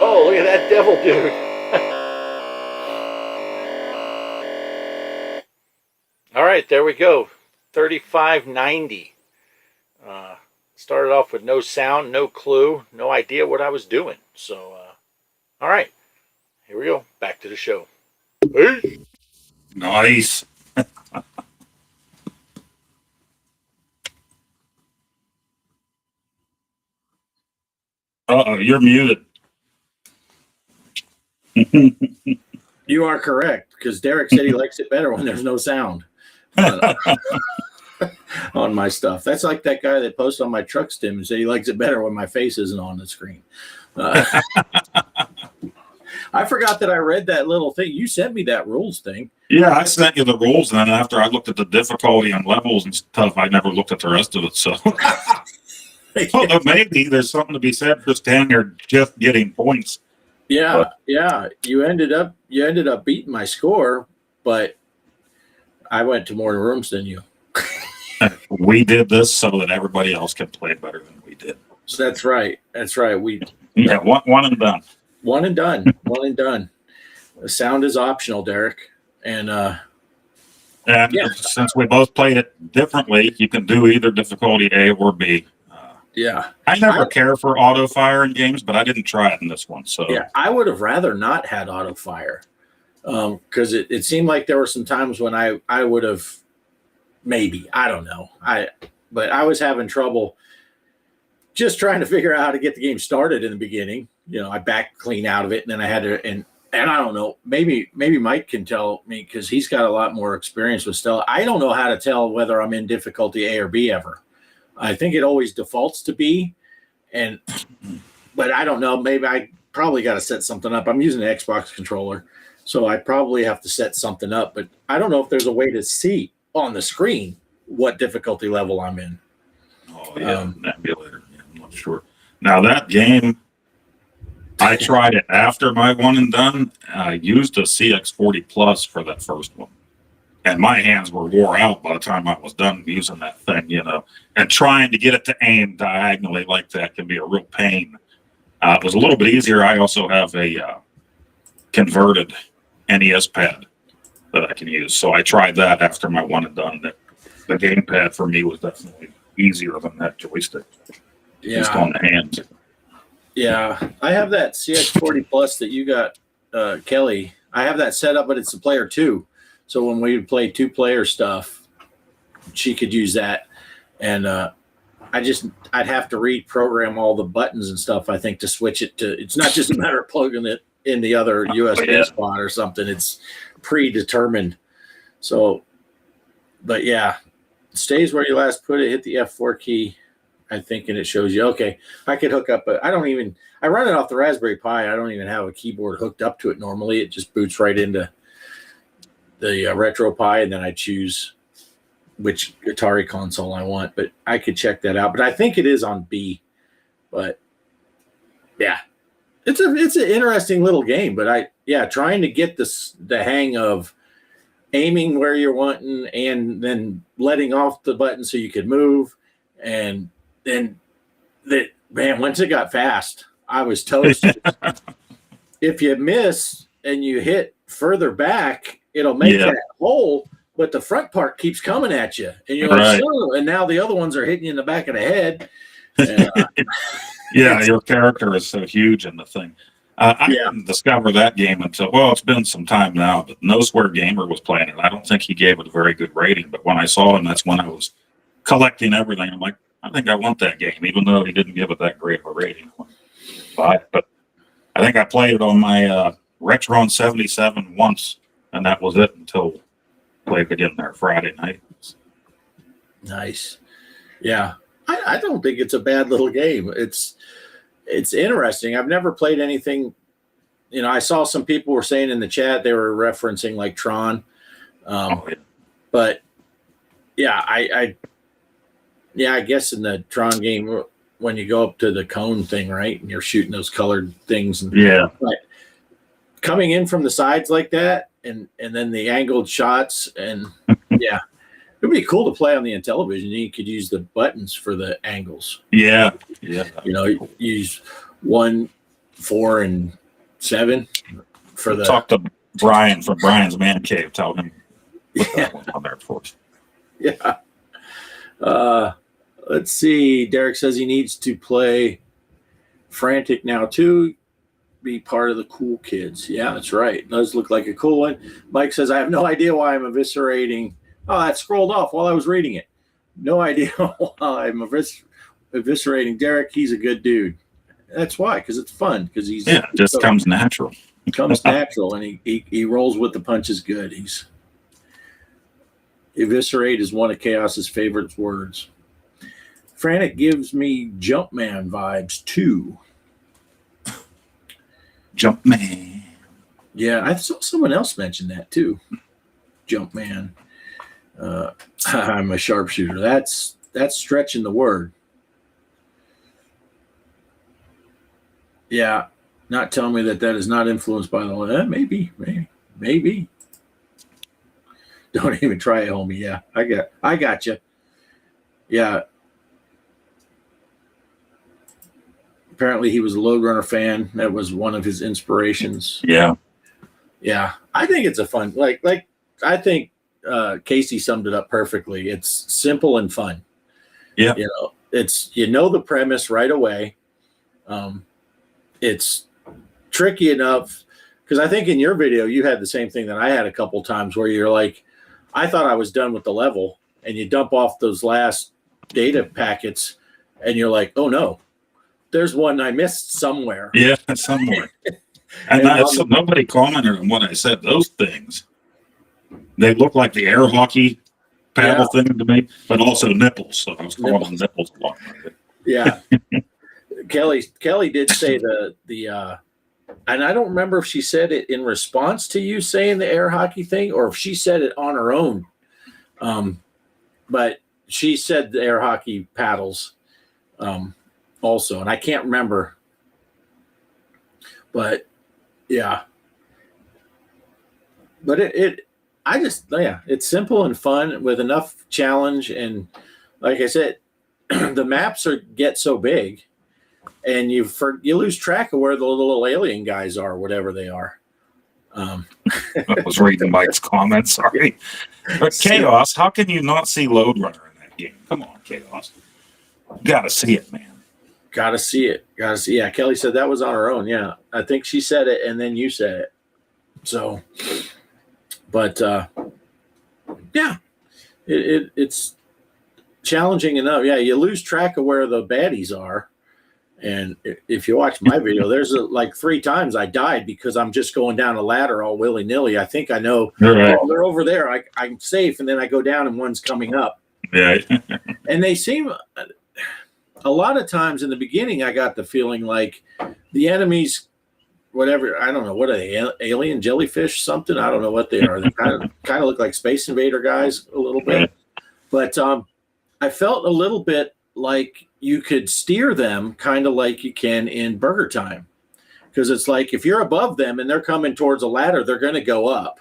Oh, look at that devil dude. All right, there we go. 3590. Started off with no sound, no clue, no idea what I was doing. So, all right, here we go. Back to the show. Peace. Nice. Uh-oh, you're muted. You are correct, because Derek said he likes it better when there's no sound on my stuff. That's like that guy that posted on my truck stim and said he likes it better when my face isn't on the screen. I forgot that I read that little thing. You sent me that rules thing. Yeah, I sent you the rules, and then after I looked at the difficulty and levels and stuff, I never looked at the rest of it. So well, maybe there's something to be said for standing here just getting points. Yeah, yeah. You ended up beating my score, but I went to more rooms than you. We did this so that everybody else could play better than we did. So that's right. That's right. One and done. One and done. One and done. The sound is optional, Derek. And yeah. Since we both played it differently, you can do either difficulty A or B. Yeah. I never care for auto fire in games, but I didn't try it in this one. So yeah, I would have rather not had auto fire, because it seemed like there were some times when I would have maybe, I don't know, but I was having trouble just trying to figure out how to get the game started in the beginning. You know, I backed clean out of it, and then I had to and I don't know, maybe Mike can tell me, because he's got a lot more experience with Stella. I don't know how to tell whether I'm in difficulty A or B ever. I think it always defaults to B, but I don't know. Maybe I probably got to set something up. I'm using an Xbox controller, so I probably have to set something up. But I don't know if there's a way to see on the screen what difficulty level I'm in. Oh yeah, emulator. Yeah, I'm not sure. Now that game, I tried it after my one and done. I used a CX40 Plus for that first one. And my hands were wore out by the time I was done using that thing, you know. And trying to get it to aim diagonally like that can be a real pain. It was a little bit easier. I also have a converted NES pad that I can use. So I tried that after my one and done. The gamepad for me was definitely easier than that joystick. Yeah. Just on the hands. Yeah. I have that CX40 Plus that you got, Kelly. I have that set up, but it's a player 2. So when we would play 2-player stuff, she could use that. And I'd have to reprogram all the buttons and stuff, I think, to switch it to, it's not just a matter of plugging it in the other USB spot or something. It's predetermined. So, but yeah, it stays where you last put it, hit the F4 key, I think, and it shows you, okay, I could hook up, I run it off the Raspberry Pi. I don't even have a keyboard hooked up to it normally. It just boots right into the RetroPie, and then I choose which Atari console I want. But I could check that out. But I think it is on B. But yeah, it's an interesting little game. But trying to get the hang of aiming where you're wanting, and then letting off the button so you could move, and then once it got fast, I was toasted. If you miss and you hit further back, it'll make that hole, but the front part keeps coming at you, and you're like, oh, and now the other ones are hitting you in the back of the head. Yeah, your character is so huge in the thing. I didn't discover that game until, well, it's been some time now, but No Swear Gamer was playing it. I don't think he gave it a very good rating, but when I saw him, that's when I was collecting everything. I'm like, I think I want that game, even though he didn't give it that great of a rating. But I think I played it on my Retron 77 once, and that was it until played it again there Friday night. Nice. Yeah. I don't think it's a bad little game. It's interesting. I've never played anything. You know, I saw some people were saying in the chat they were referencing like Tron. But yeah, Yeah, I guess in the Tron game, when you go up to the cone thing, right, and you're shooting those colored things. And, Yeah. but coming in from the sides like that, and then the angled shots, and yeah, it would be cool to play on the Intellivision. You could use the buttons for the angles. Yeah. Yeah. You know, use 1, 4, and 7 for the. Talk to Brian from Brian's Man Cave. Tell him put that one on there for us. Yeah. Let's see. Derek says he needs to play Frantic now too. Be part of the cool kids. Yeah, that's right. It does look like a cool one. Mike says, I have no idea why I'm eviscerating. Oh, that scrolled off while I was reading it. No idea why I'm eviscerating Derek. He's a good dude. That's why, because it's fun. Because he's Yeah, it just comes natural. It comes natural, and he rolls with the punches good. He's eviscerate is one of Kaos's favorite words. Frantic gives me Jumpman vibes too. Jumpman. Yeah, I saw someone else mention that too. Jumpman. I'm a sharpshooter. That's stretching the word. Yeah, not telling me that is not influenced by the maybe. Don't even try it, homie. Yeah, I got you. Yeah. Apparently, he was a Lode Runner fan. That was one of his inspirations. Yeah. Yeah, I think it's a fun. Like I think Casey summed it up perfectly. It's simple and fun. Yeah. You know, it's the premise right away. It's tricky enough because I think in your video you had the same thing that I had a couple times where you're like, I thought I was done with the level, and you dump off those last data packets, and you're like, oh no, there's one I missed somewhere. Yeah, somewhere. And nobody commented on what I said. Those things, they look like the air hockey paddle thing to me, but also nipples. So I was calling them nipples a lot. Yeah. Kelly did say the and I don't remember if she said it in response to you saying the air hockey thing or if she said it on her own. But she said the air hockey paddles also, and I can't remember. But yeah. But it's simple and fun with enough challenge, and like I said, the maps get so big, and you lose track of where the little alien guys are, whatever they are. I was reading Mike's comments. Sorry, but Chaos. How can you not see Lode Runner in that game? Come on, Chaos. You gotta see it, man. Gotta see it. Yeah, Kelly said that was on her own. Yeah, I think she said it, and then you said it. So, but yeah, it's challenging enough. Yeah, you lose track of where the baddies are. And if you watch my video, there's like 3 times I died because I'm just going down a ladder all willy-nilly. I think I know, right. Oh, they're over there. I'm safe. And then I go down and one's coming up. Yeah. And they seem, a lot of times in the beginning, I got the feeling like the enemies, whatever, I don't know, what are they, alien jellyfish, something? I don't know what they are. They kind of look like Space Invader guys a little bit. But I felt a little bit like you could steer them kind of like you can in Burger Time. Because it's like if you're above them and they're coming towards a ladder, they're going to go up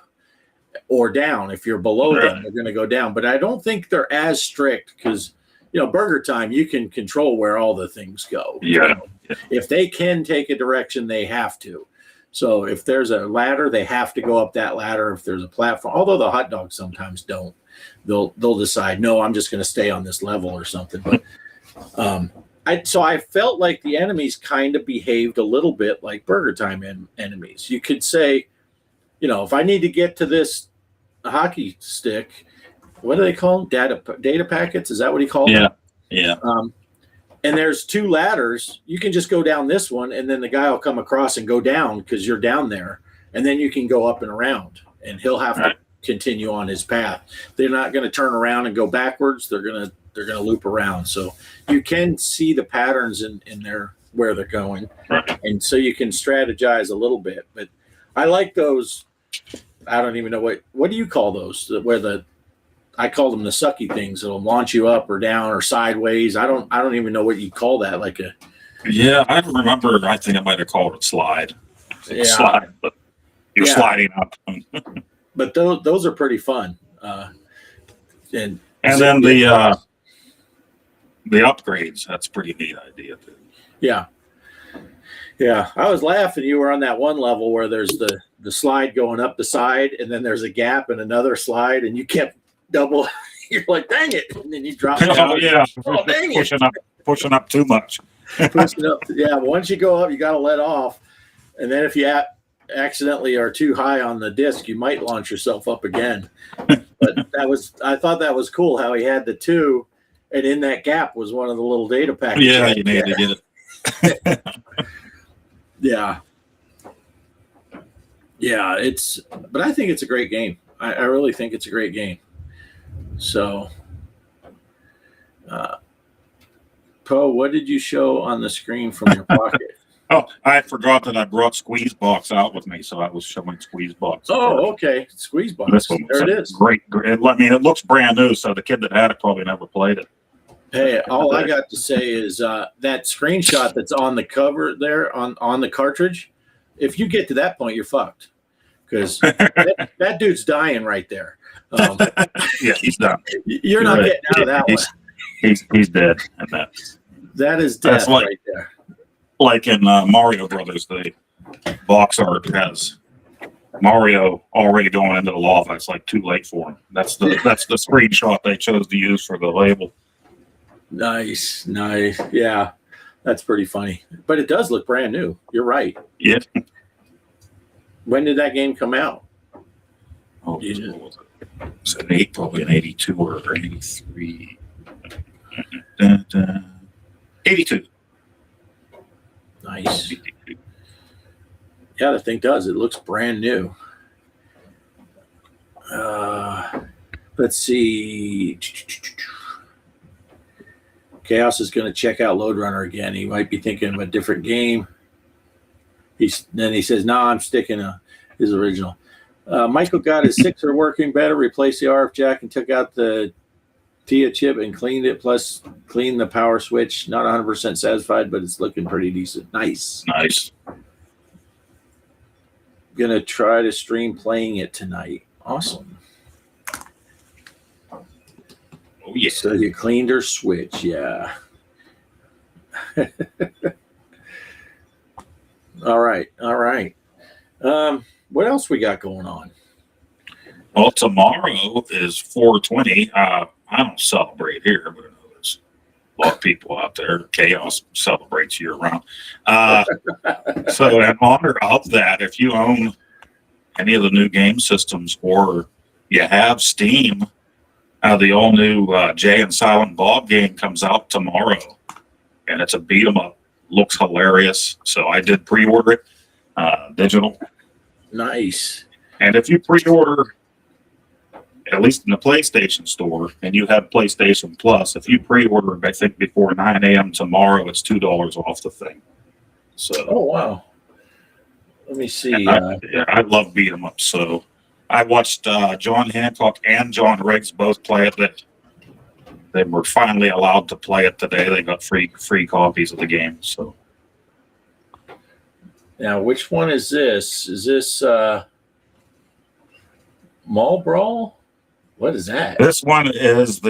or down. If you're below them, they're going to go down. But I don't think they're as strict because, Burger Time, you can control where all the things go. Yeah. If they can take a direction, they have to. So if there's a ladder, they have to go up that ladder. If there's a platform, although the hot dogs sometimes don't, they'll decide, no, I'm just going to stay on this level or something. But I felt like the enemies kind of behaved a little bit like Burger Time enemies. You could say, if I need to get to this hockey stick, what do they call them? Data packets? Is that what he called them? Yeah. And there's 2 ladders. You can just go down this one, and then the guy will come across and go down because you're down there, and then you can go up and around, and he'll have to continue on his path. They're not going to turn around and go backwards. They're going to loop around. So you can see the patterns in their where they're going, and so you can strategize a little bit. But I like those. I don't even know what do you call those? Where I call them the sucky things. It'll launch you up or down or sideways. I don't even know what you call that. Like a Yeah, I remember. I think I might have called it slide. Yeah. Slide, but you're Yeah. sliding up. but those are pretty fun. And then the upgrades. That's a pretty neat idea too. Yeah. Yeah. I was laughing. You were on that one level where there's the slide going up the side, and then there's a gap and another slide, and you kept double. You're like, dang it. And then you drop down. Oh, yeah. Oh, dang it. Pushing up too much. Pushing up. Yeah. Once you go up, you got to let off. And then if you accidentally are too high on the disc, you might launch yourself up again. But I thought that was cool how he had the two, and in that gap was one of the little data packages. Yeah, you need to get it. Yeah. Yeah, but I think it's a great game. I really think it's a great game. So, Poe, what did you show on the screen from your pocket? Oh, I forgot that I brought Squeeze Box out with me, so I was showing Squeeze Box. Oh, okay. Squeeze box. This one There it is. great. I mean, it looks brand new, so the kid that had it probably never played it. Hey, all I got to say is that screenshot that's on the cover there on the cartridge, if you get to that point, you're fucked. Because that dude's dying right there. Yeah, he's done. You're not right. getting out of that one. He's dead. And That is death like- right there. like in Mario Brothers, the box art has Mario already going into the lava. It's like too late for him. That's the screenshot they chose to use for the label. Nice. Yeah, that's pretty funny. But it does look brand new. You're right. Yeah. When did that game come out? Oh, what was it? Was it probably an 82 or 83? 82. Nice. Yeah, the thing does. It looks brand new. Let's see. Kaos is going to check out Load Runner again. He might be thinking of a different game. Then he says, "No, I'm sticking to his original." Michael got his Sixer working better, replaced the RF jack, and took out the TIA chip and cleaned it. Plus, cleaned the power switch. Not 100% satisfied, but it's looking pretty decent. Nice. Gonna try to stream playing it tonight. Awesome. Oh, yeah. So you cleaned her switch, yeah. All right. What else we got going on? Well, tomorrow is 420. I don't celebrate here, but I know there's a lot of people out there. Chaos celebrates year round. So in honor of that, if you own any of the new game systems or you have Steam, the all-new Jay and Silent Bob game comes out tomorrow, and it's a beat-em-up. Looks hilarious. So I did pre-order it, digital. Nice. And if you pre-order, at least in the PlayStation Store, and you have PlayStation Plus, if you pre-order, I think before 9 a.m. tomorrow, it's $2 off the thing. So, Oh, wow. Let me see. I love beat 'em up. So I watched John Hancock and John Riggs both play it. That they were finally allowed to play it today. They got free copies of the game. So Now, which one is this? Is this Mall Brawl? What is that? this one is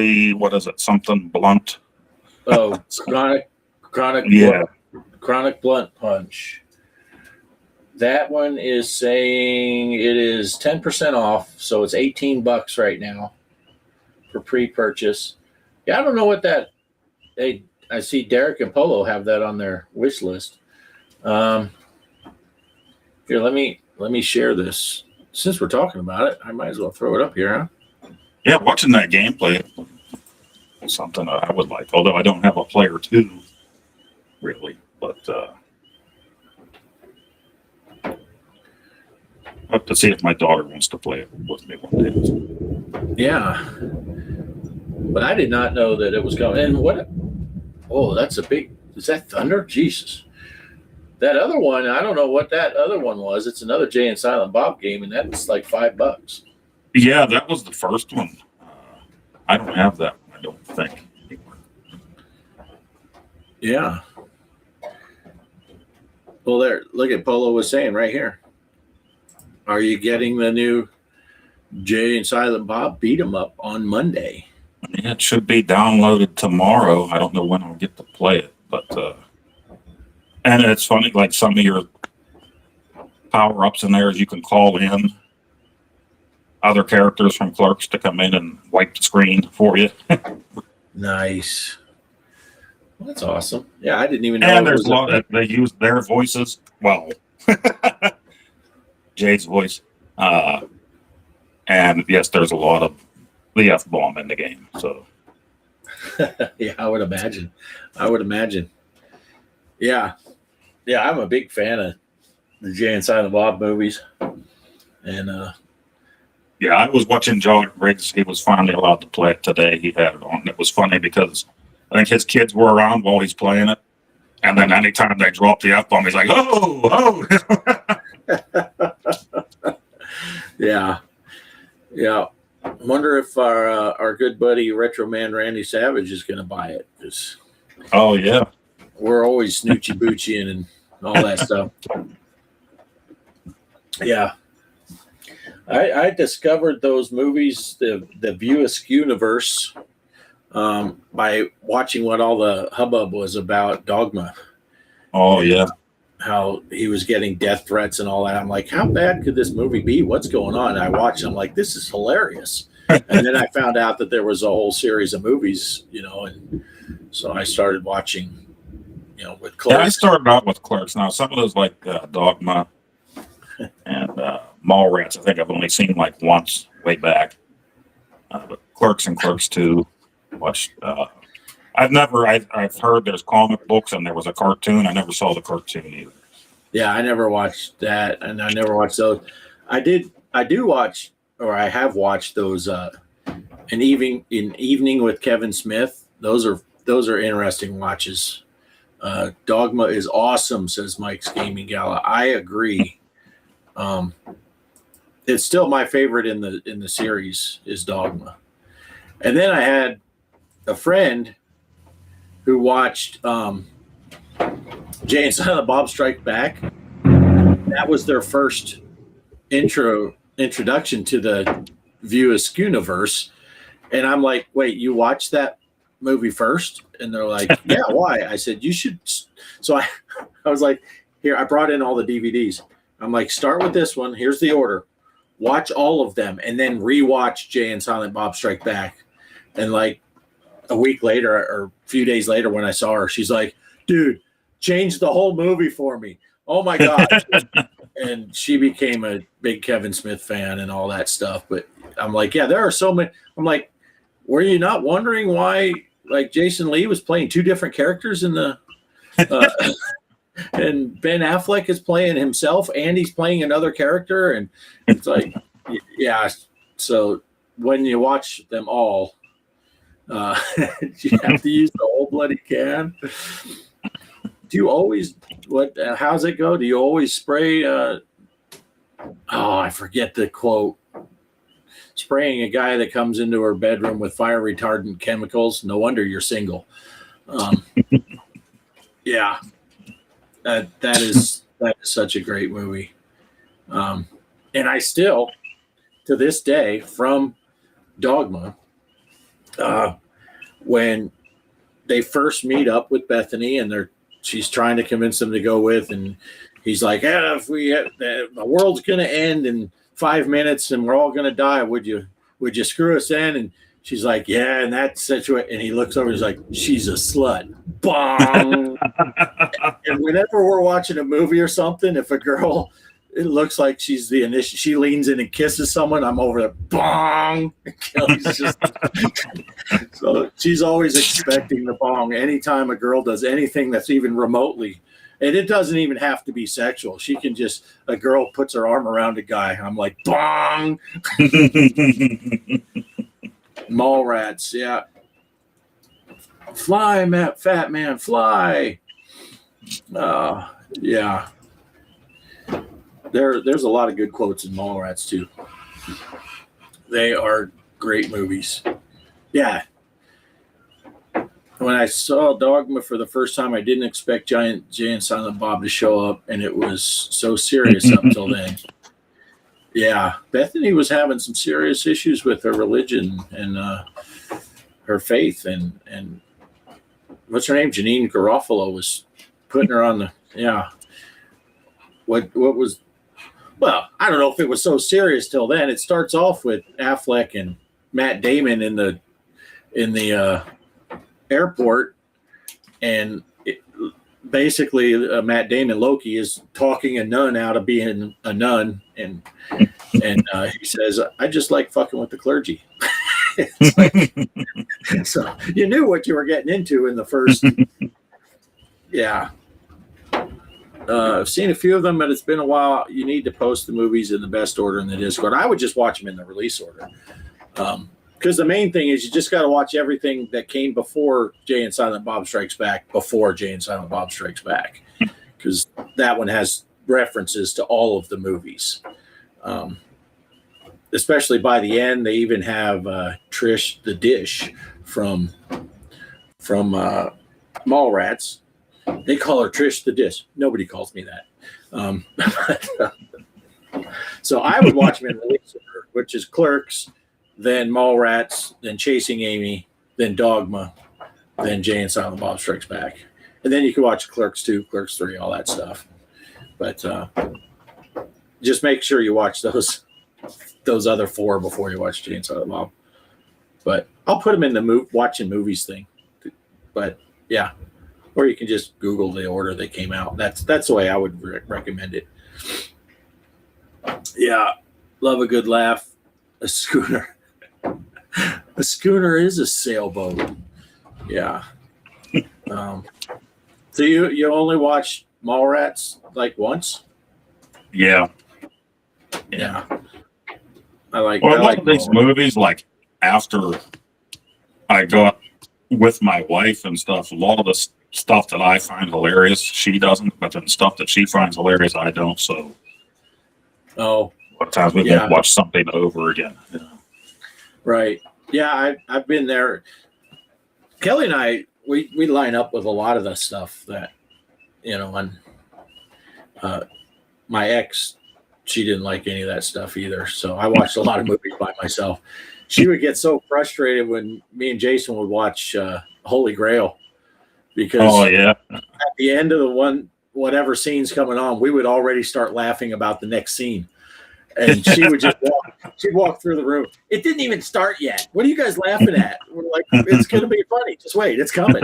something blunt. Oh, chronic Yeah. Chronic Blunt Punch. That one is saying it is 10% off, so it's $18 right now for pre-purchase. Yeah, I don't know what that. I see Derek and Polo have that on their wish list. Here, let me share this. Since we're talking about it, I might as well throw it up here, huh? Yeah, watching that gameplay is something that I would like. Although I don't have a player 2, really, but I have to see if my daughter wants to play it with me one day. Yeah, but I did not know that it was coming. And what? Oh, that's a big. Is that Thunder? Jesus. That other one, I don't know what that other one was. It's another Jay and Silent Bob game, and that's like $5. Yeah, that was the first one. I don't have that one, I don't think. Yeah. Well, there. Look at Polo was saying right here. Are you getting the new Jay and Silent Bob beat 'em up on Monday? Yeah, it should be downloaded tomorrow. I don't know when I'll get to play it, but and it's funny, like some of your power ups in there is you can call in other characters from Clerks to come in and wipe the screen for you. Nice. Well, that's awesome. Yeah, I didn't even know. And it there's was a lot that they use their voices. Well, Jay's voice. And yes, there's a lot of the F-bomb in the game. So Yeah, I would imagine. Yeah. Yeah, I'm a big fan of the Jay and Silent Bob movies. And yeah, I was watching John Riggs. He was finally allowed to play it today. He had it on. It was funny because I think his kids were around while he's playing it. And then anytime they drop the F-bomb, he's like, oh. yeah. Wonder if our good buddy Retro Man Randy Savage is going to buy it, because Oh, yeah. we're always snoochie boochieing and all that stuff. Yeah. I discovered those movies, the View Askew universe, by watching what all the hubbub was about Dogma. Oh, yeah. How he was getting death threats and all that. I'm like, how bad could this movie be? What's going on? And I watched. I'm like, this is hilarious. And then I found out that there was a whole series of movies, and so I started watching, with Clerks. Yeah, I started out with Clerks. Now, some of those like Dogma and Mallrats, I think I've only seen like once way back. But Clerks and Clerks 2, watched. I've heard there's comic books and there was a cartoon. I never saw the cartoon either. Yeah, I never watched that, and I never watched those. I do watch, or I have watched those. An evening with Kevin Smith. Those are interesting watches. Dogma is awesome, says Mike's Gaming Gala. I agree. It's still my favorite in the series is Dogma. And then I had a friend who watched Jay and Silent Bob Strike Back. That was their first introduction to the View Askew universe. And I'm like, wait, you watched that movie first? And they're like, yeah, why? I said, you should. So I was like, here, I brought in all the DVDs. I'm like, start with this one. Here's the order. Watch all of them and then rewatch Jay and Silent Bob Strike Back. And like a week later or a few days later when I saw her, she's like, dude, change the whole movie for me. Oh my God. And she became a big Kevin Smith fan and all that stuff. But I'm like, yeah, there are so many. I'm like, were you not wondering why like Jason Lee was playing two different characters in the and Ben Affleck is playing himself and he's playing another character? And it's like, yeah. So when you watch them all, you have to use the whole bloody can. Do you always how's it go? Do you always spray I forget the quote. Spraying a guy that comes into her bedroom with fire retardant chemicals. No wonder you're single. Yeah. That is such a great movie. And I still, to this day, from Dogma, when they first meet up with Bethany and she's trying to convince them to go with, and he's like, yeah, if the world's going to end in 5 minutes and we're all going to die, would you screw us in? And she's like, yeah, and that situation. And he looks over, he's like, she's a slut. Bong. And whenever we're watching a movie or something, if a girl, it looks like she's the initial, she leans in and kisses someone, I'm over there, bong. So she's always expecting the bong anytime a girl does anything that's even remotely. And it doesn't even have to be sexual. She can just, a girl puts her arm around a guy. I'm like, bong. Mallrats, yeah. Fly, Matt, fat man, fly. Yeah. There's a lot of good quotes in Mallrats too. They are great movies. Yeah. When I saw Dogma for the first time, I didn't expect Giant Jay and Silent Bob to show up, and it was so serious up till then. Yeah, Bethany was having some serious issues with her religion and her faith, and what's her name? Janine Garofalo was putting her on the What was? Well, I don't know if it was so serious till then. It starts off with Affleck and Matt Damon in the airport, and basically Matt Damon Loki is talking a nun out of being a nun, and he says, "I just like fucking with the clergy." So you knew what you were getting into in the first. Yeah. I've seen a few of them, but it's been a while. You need to post the movies in the best order in the Discord. I would just watch them in the release order. Because the main thing is you just got to watch everything that came before Jay and Silent Bob Strikes Back, before Jay and Silent Bob Strikes Back. Because that one has references to all of the movies. Especially by the end, they even have Trish the Dish from Mallrats. They call her Trish the Dish. Nobody calls me that. So I would watch them in release order, which is Clerks, then Mallrats, then Chasing Amy, then Dogma, then Jay and Silent Bob Strikes Back. And then you can watch Clerks 2, Clerks 3, all that stuff. But just make sure you watch those other four before you watch Jay and Silent Bob. But I'll put them in the watching movies thing. But yeah. Or you can just Google the order they came out. That's the way I would recommend it. Yeah, love a good laugh. A schooner. A schooner is a sailboat. Yeah. So you only watch Mallrats like once? Yeah. Yeah. I like these movies, like after I got with my wife and stuff, a lot of the stuff that I find hilarious, she doesn't, but then stuff that she finds hilarious, I don't. So, a lot of times we won't watch something over again. You know? Right. Yeah, I've been there. Kelly and I, we line up with a lot of the stuff that, on my ex, she didn't like any of that stuff either. So I watched a lot of movies by myself. She would get so frustrated when me and Jason would watch Holy Grail. Because at the end of whatever scene's coming on, we would already start laughing about the next scene. And she would just walk through the room. It didn't even start yet. What are you guys laughing at? We're like, it's going to be funny. Just wait, it's coming.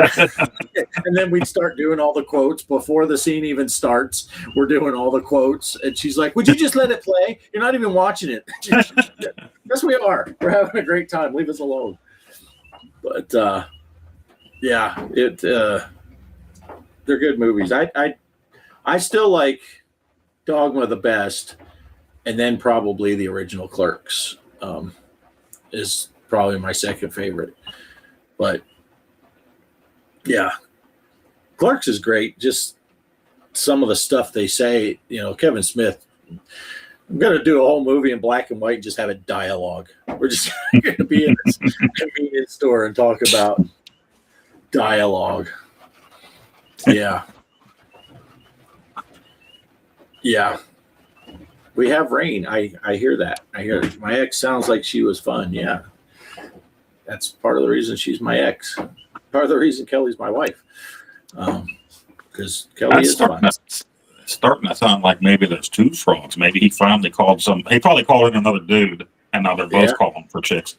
And then we'd start doing all the quotes before the scene even starts. We're doing all the quotes. And she's like, would you just let it play? You're not even watching it. Yes, we are. We're having a great time. Leave us alone. But, yeah, they're good movies. I still like Dogma the best, and then probably the original Clerks is probably my second favorite. But yeah, Clerks is great. Just some of the stuff they say, Kevin Smith. I'm going to do a whole movie in black and white and just have it dialogue. We're just going to be in this convenience store and talk about dialogue. Yeah. We have rain. I hear that. I hear it. My ex sounds like she was fun. Yeah. That's part of the reason she's my ex. Part of the reason Kelly's my wife. Because Kelly is fun. Starting to sound like maybe there's two frogs. Maybe he finally called he probably called in another dude, and now they're both calling for chicks.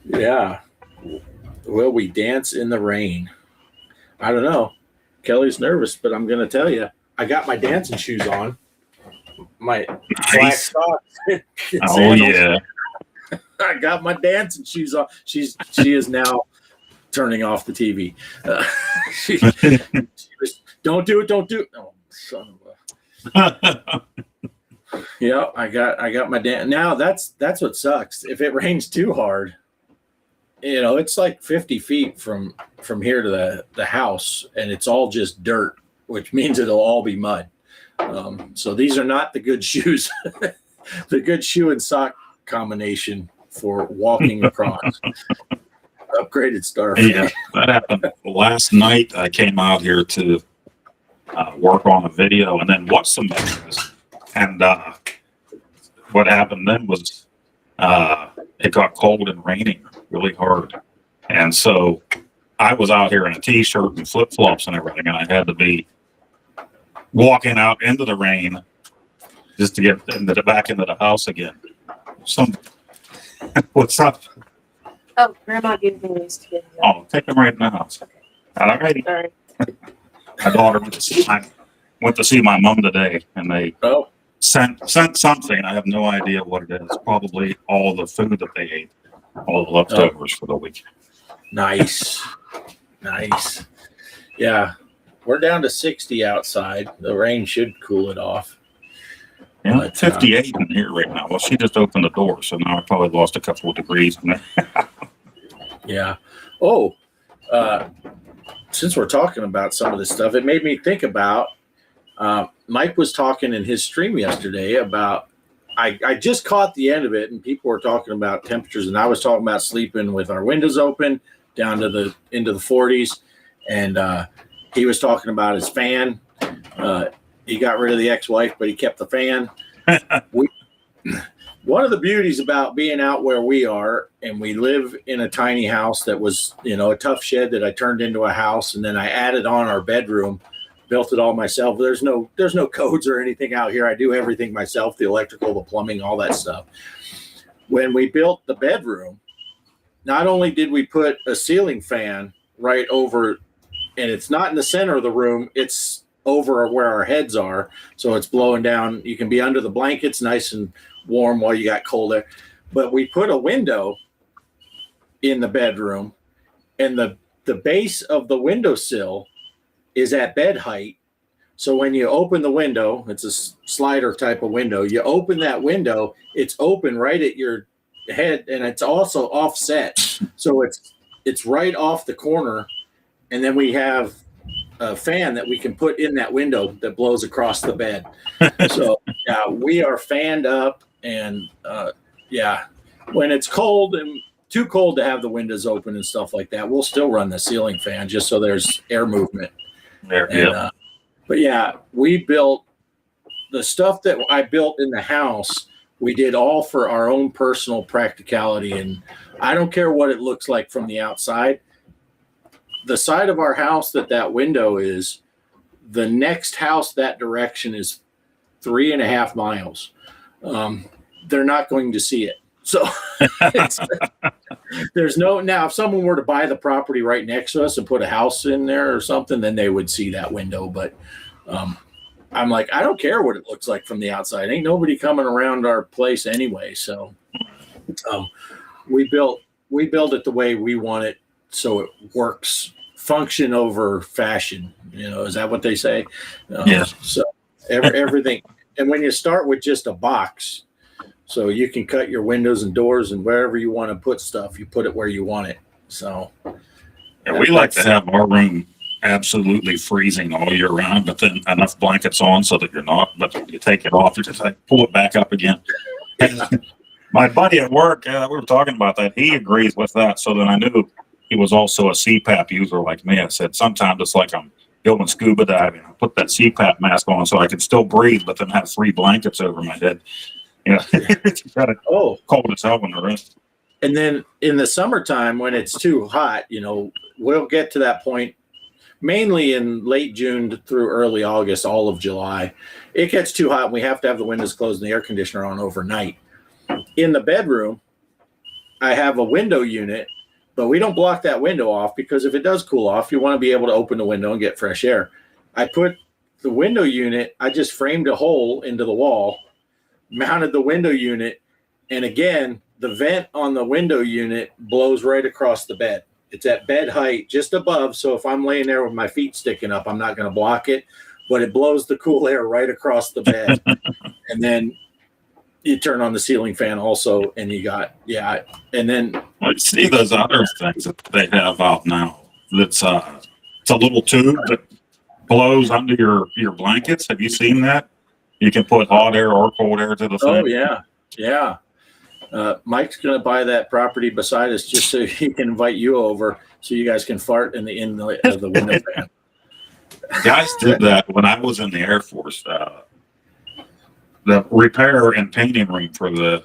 Yeah. Will we dance in the rain? I don't know. Kelly's nervous, but I'm going to tell you, I got my dancing shoes on. My black socks. Oh, yeah. I got my dancing shoes on. She is now turning off the TV. She was, don't do it. Oh, son of a. Yeah, I got my dance. Now that's what sucks. If it rains too hard, it's like 50 feet from here to the house, and it's all just dirt, which means it'll all be mud. So these are not the good shoes. The good shoe and sock combination for walking across. Upgraded star fan. Yeah, that happened last night. I came out here to work on a video and then watch some videos. And what happened then was it got cold and raining really hard. And so I was out here in a t-shirt and flip-flops and everything, and I had to be walking out into the rain just to get back into the house again. What's up? Oh, Grandma gave me these to get. Oh, take them right in the house. All righty. Sorry. My daughter went to see my mom today, and they sent something. I have no idea what it is. Probably all the food that they ate, all the leftovers for the week. Nice. Yeah, we're down to 60 outside. The rain should cool it off. Yeah, But, 58 in here right now. Well, she just opened the door, so now I probably lost a couple of degrees in there. Yeah. Oh, since we're talking about some of this stuff, it made me think about Mike was talking in his stream yesterday about I just caught the end of it, and people were talking about temperatures, and I was talking about sleeping with our windows open down to into the 40s, and he was talking about his fan. He got rid of the ex-wife, but he kept the fan. One of the beauties about being out where we are, and we live in a tiny house that was, a tough shed that I turned into a house, and then I added on our bedroom, built it all myself. There's no codes or anything out here. I do everything myself, the electrical, the plumbing, all that stuff. When we built the bedroom, not only did we put a ceiling fan right over, and it's not in the center of the room, it's over where our heads are, so it's blowing down. You can be under the blankets nice and warm while you got cold air. But we put a window in the bedroom, and the base of the windowsill is at bed height. So when you open the window, it's a slider type of window. You open that window, it's open right at your head, and it's also offset. So it's right off the corner. And then we have a fan that we can put in that window that blows across the bed. So yeah, we are fanned up, and when it's cold and too cold to have the windows open and stuff like that, we'll still run the ceiling fan just so there's air movement. But yeah, we built the stuff that I built in the house. We did all for our own personal practicality, and I don't care what it looks like from the outside. The side of our house that window is, the next house that direction is 3.5 miles. They're not going to see it. So there's now if someone were to buy the property right next to us and put a house in there or something, then they would see that window. But I'm like, I don't care what it looks like from the outside. Ain't nobody coming around our place anyway. So we built it the way we want it, so it works. Function over fashion, is that what they say? Yeah. So everything, and when you start with just a box, so you can cut your windows and doors, and wherever you want to put stuff, you put it where you want it. So we like to have our room absolutely freezing all year round, but then enough blankets on so that you're not, but you take it off, you just pull it back up again. My buddy at work, we were talking about that. He agrees with that. So then I knew he was also a CPAP user like me. I said, sometimes it's like I'm going scuba diving. I put that CPAP mask on so I can still breathe, but then have 3 blankets over my head. It's kind of cold as hell when they're in. And then in the summertime, when it's too hot, we'll get to that point mainly in late June through early August, all of July. It gets too hot, and we have to have the windows closed and the air conditioner on overnight. In the bedroom, I have a window unit, but we don't block that window off, because if it does cool off, you want to be able to open the window and get fresh air. I put the window unit, I just framed a hole into the wall, mounted the window unit, and again, the vent on the window unit blows right across the bed. It's at bed height, just above, so if I'm laying there with my feet sticking up, I'm not going to block it, but it blows the cool air right across the bed. And then you turn on the ceiling fan also, and you got, and then I see those other things that they have out now. It's a little tube that blows under your blankets. Have you seen that? You can put hot air or cold air to the thing. Oh yeah. Mike's going to buy that property beside us just so he can invite you over so you guys can fart in the inlet of the window fan. Guys did that when I was in the Air Force. The repair and painting room for the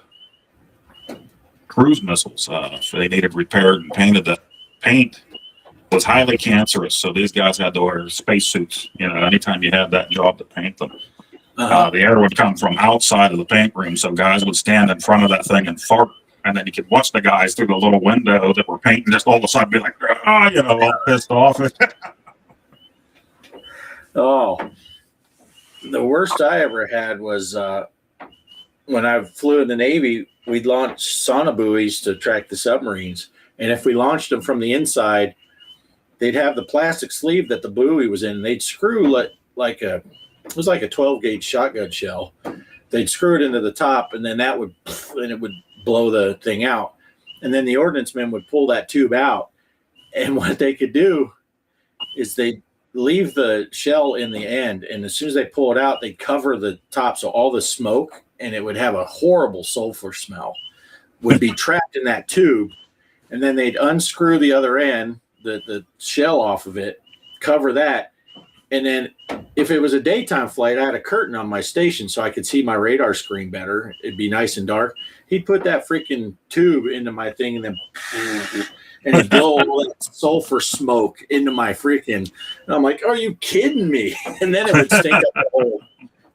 cruise missiles, so they needed repaired and painted. The paint was highly cancerous, so these guys had to wear spacesuits. You know, anytime you had that job to paint them, the air would come from outside of the paint room, so guys would stand in front of that thing and fart, and then you could watch the guys through the little window that were painting, just all of a sudden be like, oh, you know, all pissed off. Oh, the worst I ever had was when I flew in the Navy, we'd launch sonobuoys to track the submarines. And if we launched them from the inside, they'd have the plastic sleeve that the buoy was in. They'd screw it was like a 12-gauge shotgun shell. They'd screw it into the top, and then it would blow the thing out. And then the ordnance men would pull that tube out. And what they could do is they'd leave the shell in the end, and as soon as they pull it out, they'd cover the top, so all the smoke, and it would have a horrible sulfur smell, would be trapped in that tube, and then they'd unscrew the other end, the shell off of it, cover that, and then if it was a daytime flight, I had a curtain on my station so I could see my radar screen better. It'd be nice and dark. He'd put that freaking tube into my thing, and then and it'd blow all that sulfur smoke into my freaking. And I'm like, are you kidding me? And then it would stink up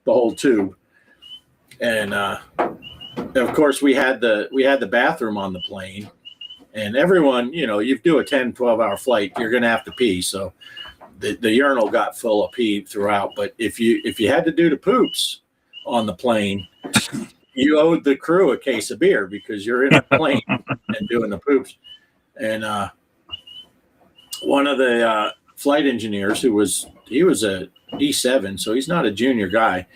the whole tube. And of course, we had the bathroom on the plane, and everyone, you know, you do a 10, 12-hour flight, you're going to have to pee. So the urinal got full of pee throughout. But if you had to do the poops on the plane, you owed the crew a case of beer because you're in a plane and doing the poops. And one of the flight engineers, he was a E7, so he's not a junior guy.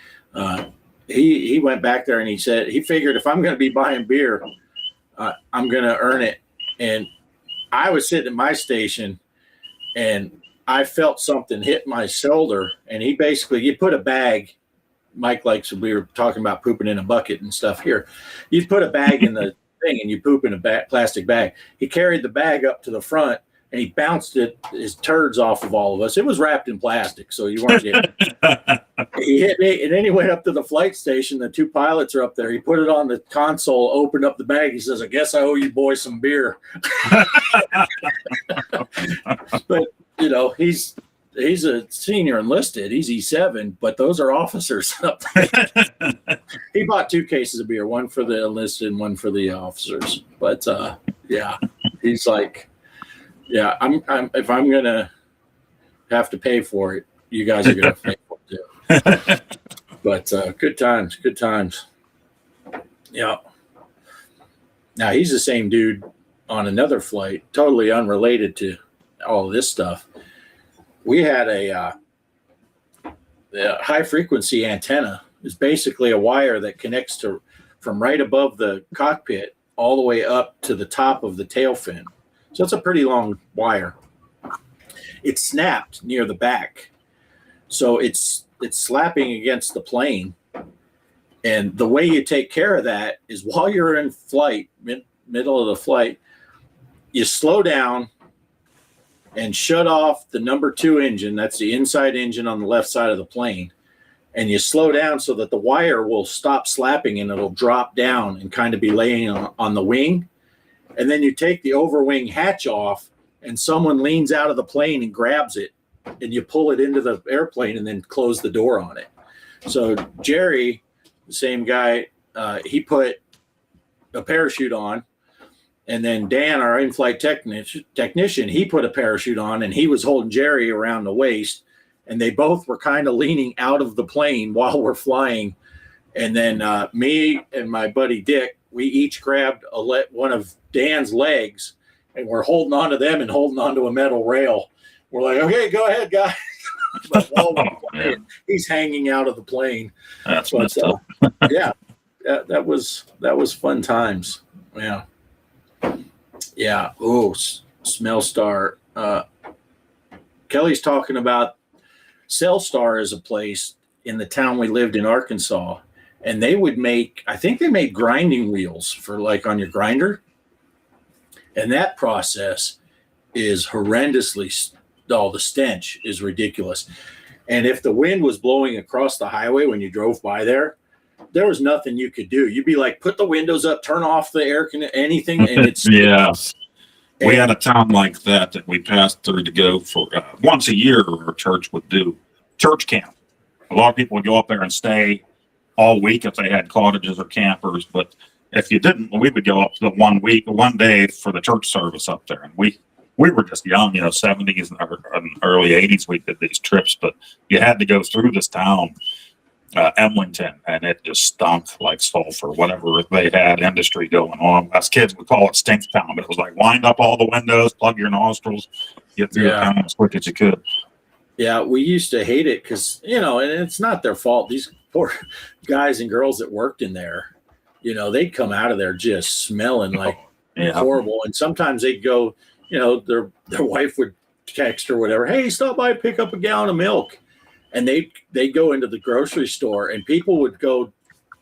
He went back there and he said he figured if I'm going to be buying beer, I'm going to earn it. And I was sitting at my station, and I felt something hit my shoulder. And you put a bag. Mike we were talking about pooping in a bucket and stuff here. You put a bag in the thing and you poop in a plastic bag. He carried the bag up to the front and he bounced his turds off of all of us. It was wrapped in plastic, so you weren't getting it. He hit me, and then he went up to the flight station. The two pilots are up there. He put it on the console, opened up the bag. He says, I guess I owe you boys some beer. But, you know, he's a senior enlisted. He's E7, but those are officers up there. He bought 2 cases of beer, one for the enlisted and one for the officers. But yeah, he's like, yeah, I'm if I'm gonna have to pay for it, you guys are gonna pay for it too. But good times. Yeah. Now he's the same dude on another flight, totally unrelated to all of this stuff. We had a high frequency antenna. It's basically a wire that connects from right above the cockpit all the way up to the top of the tail fin. So it's a pretty long wire. It snapped near the back. So it's slapping against the plane. And the way you take care of that is while you're in flight, middle of the flight, you slow down and shut off the number 2 engine. That's the inside engine on the left side of the plane. And you slow down so that the wire will stop slapping and it'll drop down and kind of be laying on the wing. And then you take the overwing hatch off and someone leans out of the plane and grabs it and you pull it into the airplane and then close the door on it. So Jerry, the same guy, he put a parachute on. And then Dan, our in-flight technician, he put a parachute on and he was holding Jerry around the waist. And they both were kind of leaning out of the plane while we're flying. And then me and my buddy Dick, we each grabbed one of Dan's legs and we're holding on to them and holding on to a metal rail. We're like, okay, go ahead, guys. But while we're flying, he's hanging out of the plane. That's messed up. Yeah, that was fun times. Yeah. Yeah. Oh, Smellstar. Kelly's talking about Cellstar is a place in the town we lived in, Arkansas. and they would make, I think they made grinding wheels for like on your grinder. And that process is horrendously, the stench is ridiculous. And if the wind was blowing across the highway when you drove by there was nothing you could do. You'd be like, put the windows up, turn off the air conditioning, anything. And it's, yes. We had a town like that we passed through to go for once a year. Our church would do church camp. A lot of people would go up there and stay all week if they had cottages or campers. But if you didn't, we would go up the 1 week, 1 day for the church service up there. And we were just young, 70s and early 80s. We did these trips, but you had to go through this town, Emlington, and it just stunk like sulfur, whatever they had industry going on. Us kids would call it stink town, but it was like wind up all the windows, plug your nostrils, get through the town as quick as you could. Yeah, we used to hate it because, and it's not their fault. These poor guys and girls that worked in there, they'd come out of there just smelling like horrible. And sometimes they'd go, their wife would text or whatever, hey, stop by, pick up a gallon of milk. And they'd go into the grocery store and people would go,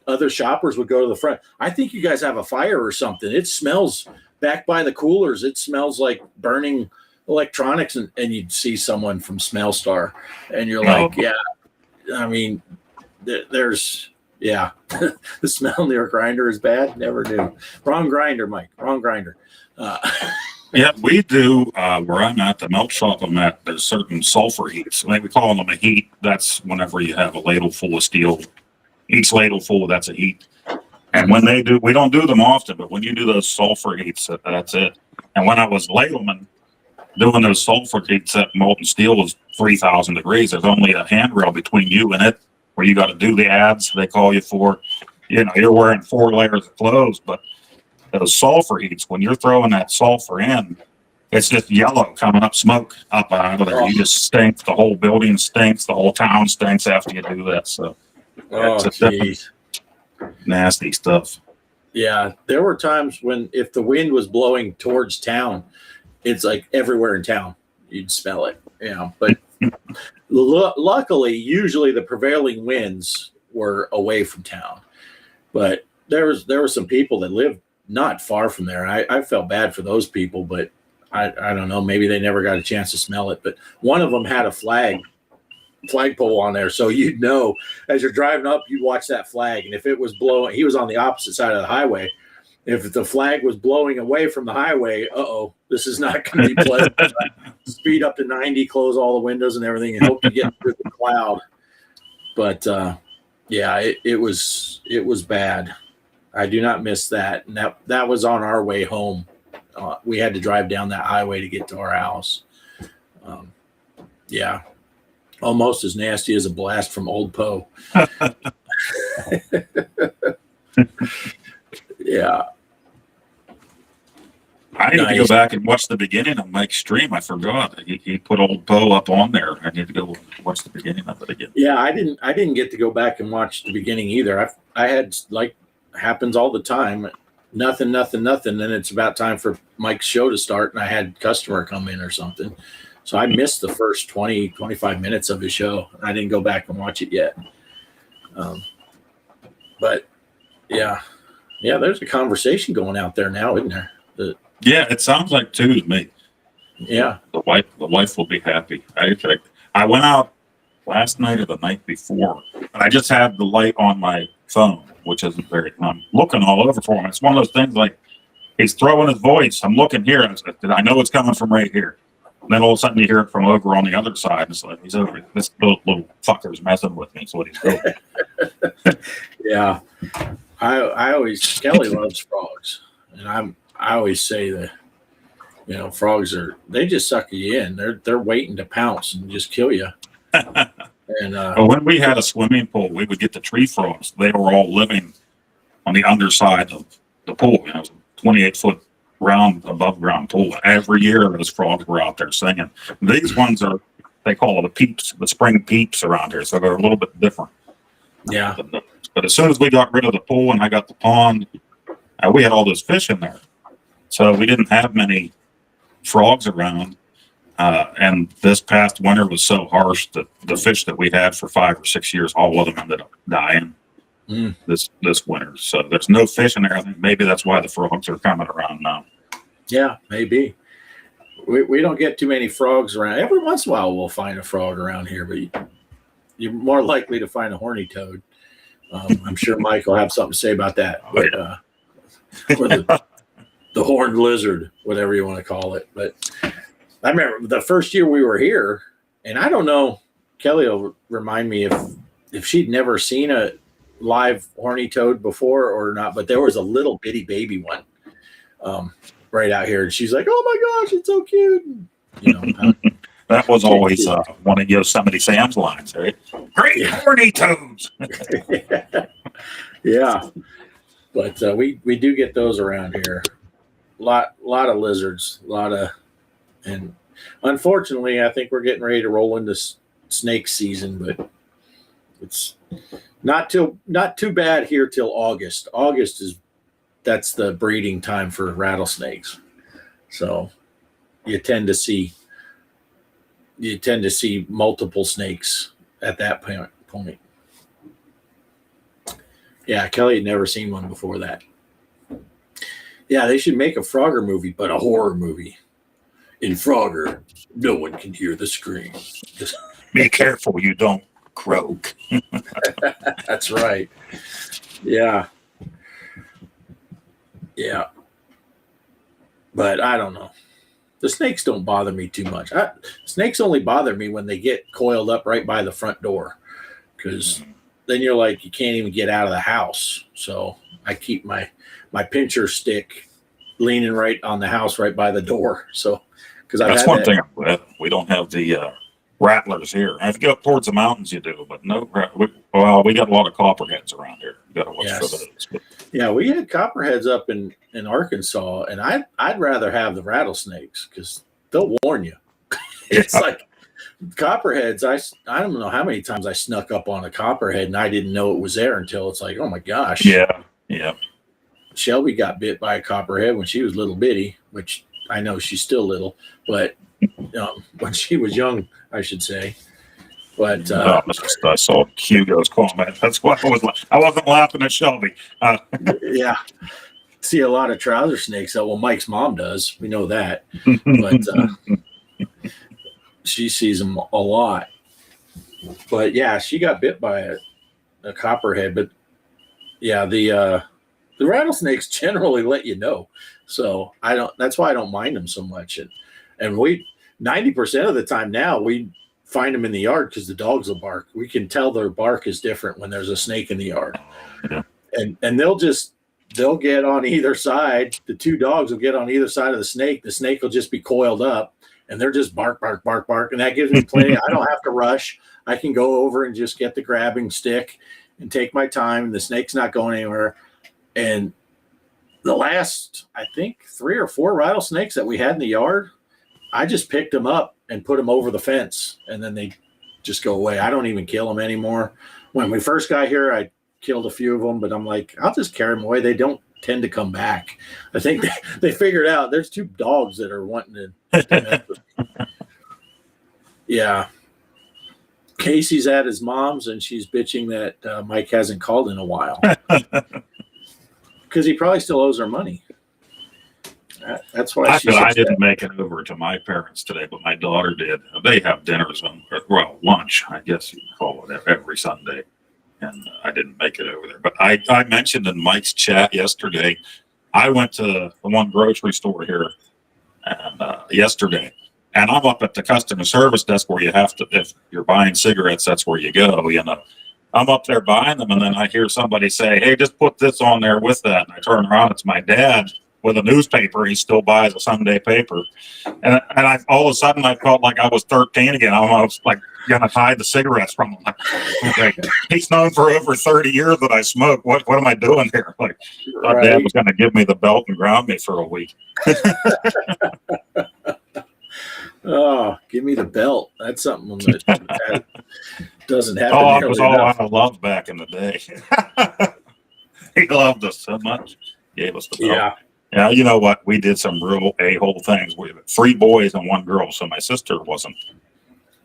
other shoppers would go to the front. I think you guys have a fire or something. It smells back by the coolers. It smells like burning electronics. And you'd see someone from Smell Star and you're like, yeah, I mean, there's, the smell near a grinder is bad. Never knew. Wrong grinder, Mike. Wrong grinder. Yeah, we do. Where I'm at, the melt shop I'm at, there's certain sulfur heats. We call them a heat. That's whenever you have a ladle full of steel. Each ladle full, that's a heat. And when they do, we don't do them often, but when you do those sulfur heats, that's it. And when I was ladleman, doing those sulfur heats, that molten steel was 3,000 degrees. There's only a handrail between you and it where you got to do the ads they call you for. You're wearing 4 layers of clothes, but those sulfur heats, when you're throwing that sulfur in, it's just yellow coming up, smoke up out of there. You just stink. The whole building stinks. The whole town stinks after you do that. So, geez. Nasty stuff. Yeah, there were times when if the wind was blowing towards town, it's like everywhere in town you'd smell it. But luckily, usually the prevailing winds were away from town. But there were some people that lived not far from there. I felt bad for those people, but I don't know. Maybe they never got a chance to smell it. But one of them had a flagpole on there, so you'd know as you're driving up, you'd watch that flag, and if it was blowing, he was on the opposite side of the highway. If the flag was blowing away from the highway, this is not going to be pleasant. Speed up to 90, close all the windows and everything, and hope to get through the cloud. But it was bad. I do not miss that. And that was on our way home. We had to drive down that highway to get to our house. Almost as nasty as a blast from Old Poe. Yeah. I need to go back and watch the beginning of Mike's stream. I forgot. He put Old Poe up on there. I need to go watch the beginning of it again. Yeah, I didn't get to go back and watch the beginning either. I had, like happens all the time, nothing. Then it's about time for Mike's show to start, and I had a customer come in or something. So I missed the first 20, 25 minutes of his show. I didn't go back and watch it yet. But yeah, there's a conversation going out there now, isn't there? Yeah, it sounds like two to me. Yeah. The wife will be happy. I went out last night or the night before, and I just had the light on my phone, which isn't very, I'm looking all over for him. It's one of those things like he's throwing his voice. I'm looking here, and I know it's coming from right here. And then all of a sudden you hear it from over on the other side. It's like he's over. This little fucker's messing with me. That's what he's doing. Yeah, I always Kelly loves frogs, and I always say that frogs they just suck you in. They're waiting to pounce and just kill you. And when we had a swimming pool, we would get the tree frogs. They were all living on the underside of the pool. It was a 28-foot round above ground pool. Every year those frogs were out there singing. These ones they call it the spring peeps around here, so they're a little bit different. Yeah. But as soon as we got rid of the pool and I got the pond, we had all those fish in there. So we didn't have many frogs around. And this past winter was so harsh that the fish that we had for 5 or 6 years, all of them ended up dying. this winter. So there's no fish in there. I think maybe that's why the frogs are coming around now. Yeah, maybe. We don't get too many frogs around. Every once in a while we'll find a frog around here, but you're more likely to find a horny toad. I'm sure Mike will have something to say about that. But, or the horned lizard, whatever you want to call it. But I remember the first year we were here, and I don't know, Kelly will remind me if she'd never seen a live horny toad before or not, but there was a little bitty baby one right out here, and she's like, "Oh my gosh, it's so cute!" You know, that was always one of Yosemite Sam's lines, right? Great horny toads. Yeah, but we do get those around here. Lot of lizards, and unfortunately, I think we're getting ready to roll into snake season, but it's not too bad here till August. That's the breeding time for rattlesnakes. So you tend to see multiple snakes at that point. Yeah, Kelly had never seen one before that. Yeah, they should make a Frogger movie, but a horror movie. In Frogger, no one can hear the scream. Be careful you don't croak. That's right. Yeah. Yeah. But I don't know. The snakes don't bother me too much. Snakes only bother me when they get coiled up right by the front door, because then you're like, you can't even get out of the house. So I keep my pincher stick leaning right on the house right by the door. So because that's one thing we don't have the rattlers here. If you go up towards the mountains, you do, but no. We got a lot of copperheads around here. You got to watch for those. But. Yeah, we had copperheads up in Arkansas, and I'd rather have the rattlesnakes because they'll warn you. It's like copperheads. I don't know how many times I snuck up on a copperhead and I didn't know it was there until it's like, oh my gosh. Yeah. Shelby got bit by a copperhead when she was little bitty, which I know she's still little, but when she was young, I should say. But I saw Hugo's comment. That's why I wasn't laughing at Shelby. Yeah, see a lot of trouser snakes. Well, Mike's mom does. We know that, but she sees them a lot. But yeah, she got bit by a copperhead. But yeah, the rattlesnakes generally let you know. So that's why I don't mind them so much. And we 90% of the time now we find them in the yard because the dogs will bark. We can tell their bark is different when there's a snake in the yard. Yeah. And they'll get on either side. The two dogs will get on either side of the snake. The snake will just be coiled up and they're just bark, bark, bark, bark. And that gives me plenty. I don't have to rush. I can go over and just get the grabbing stick and take my time. The snake's not going anywhere. And the last, I think, 3 or 4 rattlesnakes that we had in the yard, I just picked them up and put them over the fence, and then they just go away. I don't even kill them anymore. When we first got here, I killed a few of them, but I'm like, I'll just carry them away. They don't tend to come back. I think they figured out there's 2 dogs that are wanting to. Yeah. Casey's at his mom's, and she's bitching that Mike hasn't called in a while. Because he probably still owes her money. That's why I didn't make it over to my parents today, but my daughter did. They have dinners lunch, I guess you can call it, every Sunday. And I didn't make it over there. But I mentioned in Mike's chat yesterday, I went to the one grocery store here yesterday, and I'm up at the customer service desk where you have to, if you're buying cigarettes, that's where you go, I'm up there buying them, and then I hear somebody say, hey, just put this on there with that. And I turn around, it's my dad with a newspaper. He still buys a Sunday paper. And all of a sudden, I felt like I was 13 again. I was like going to hide the cigarettes from him. Okay. He's known for over 30 years that I smoke. What am I doing here? Like, my dad was going to give me the belt and ground me for a week. Oh, give me the belt. That's something that doesn't happen. Oh, it was all out of love back in the day. He loved us so much. Gave us the belt. Yeah. Yeah, you know what? We did some real a-hole things. We had 3 boys and 1 girl, so my sister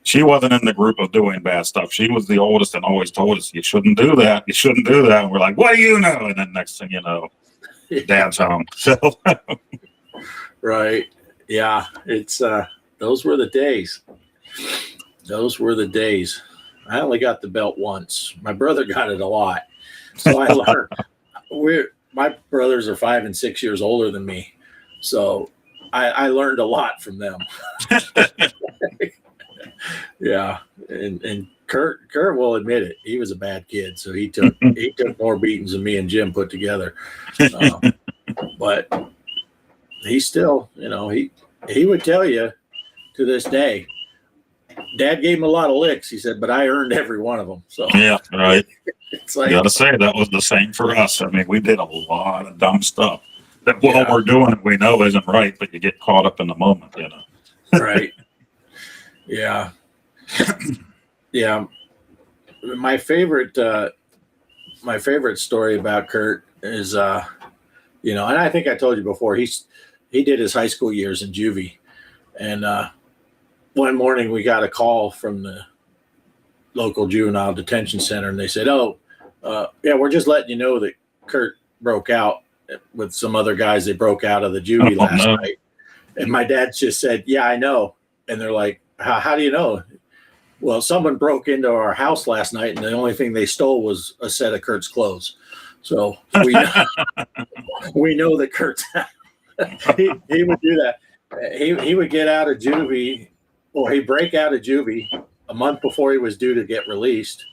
She wasn't in the group of doing bad stuff. She was the oldest and always told us, you shouldn't do that. You shouldn't do that. And we're like, what do you know? And then next thing you know, Dad's home. So Right. Yeah. It's those were the days. Those were the days. I only got the belt once. My brother got it a lot. So I learned. My brothers are 5 and 6 years older than me. So I learned a lot from them. Yeah. And Kurt will admit it. He was a bad kid. So he took more beatings than me and Jim put together. But he still, he would tell you to this day, Dad gave him a lot of licks. He said, but I earned every one of them. So yeah, right. it's like, Gotta say that was the same for us. I mean, we did a lot of dumb stuff that while Yeah. we're doing it, we know isn't right, but you get caught up in the moment, right. Yeah. Yeah. My favorite story about Kurt is, and I think I told you before, he did his high school years in juvie. And one morning we got a call from the local juvenile detention center, and they said, yeah, we're just letting you know that Kurt broke out with some other guys. They broke out of the juvie last night. And my dad just said, yeah, I know. And they're like, how do you know? Well, someone broke into our house last night, and the only thing they stole was a set of Kurt's clothes. So we know that Kurt's he would do that. He would get out of juvie, or he'd break out of juvie a month before he was due to get released,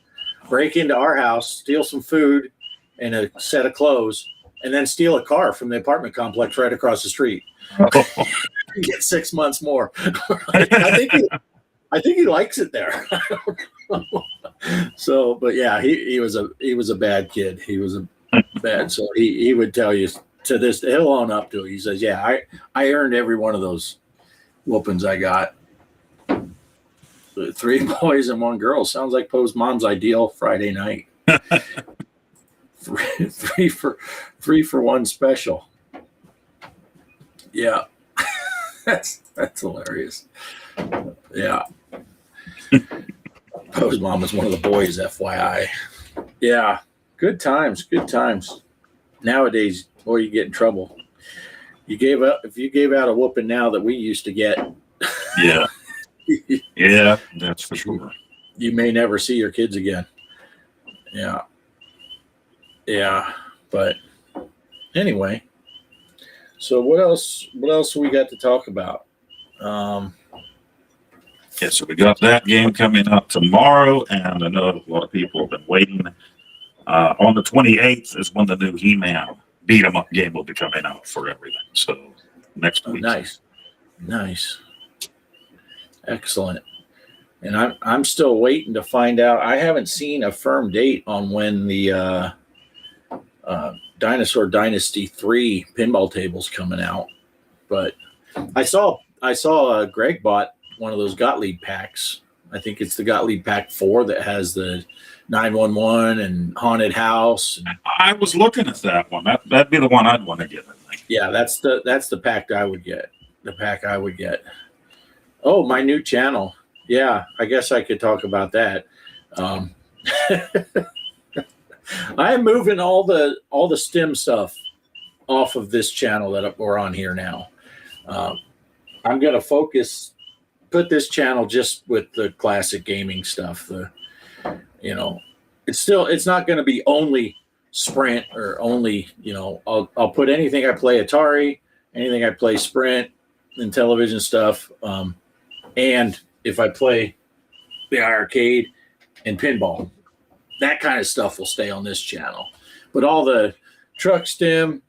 break into our house, steal some food and a set of clothes, and then steal a car from the apartment complex right across the street. Get 6 months more. I think he likes it there. So, but yeah, he was a bad kid. He was a bad. So he would tell you to this. He'll own up to it. He says, "Yeah, I earned every one of those whoopings I got." 3 boys and 1 girl sounds like Poe's mom's ideal Friday night. three for 1 special. Yeah. That's hilarious. Yeah. Poe's mom was one of the boys, FYI. Yeah. Good times. Nowadays, boy, you get in trouble. If you gave out a whooping now that we used to get. Yeah. Yeah, that's for sure. You may never see your kids again. Yeah. Yeah. But anyway. So what else we got to talk about? Yeah, so we got that game coming up tomorrow, and I know a lot of people have been waiting. On the 28th is when the new He-Man beat 'em up game will be coming out for everything. So next week. Nice. Excellent. And I'm still waiting to find out. I haven't seen a firm date on when the Dinosaur Dynasty 3 pinball table's coming out. But I saw Greg bought one of those Gottlieb packs. I think it's the Gottlieb pack 4 that has the 911 and haunted house. I was looking at that one. That'd be the one I'd want to get, I think. Yeah, that's the pack I would get. The pack I would get. Oh, my new channel. Yeah, I guess I could talk about that. I'm moving all the STEM stuff off of this channel that we're on here now. I'm going to put this channel just with the classic gaming stuff. It's not going to be only Sprint or only, I'll put anything I play Atari, anything I play Sprint, Intellivision stuff. And if I play the arcade and pinball, that kind of stuff will stay on this channel. But all the truck sim,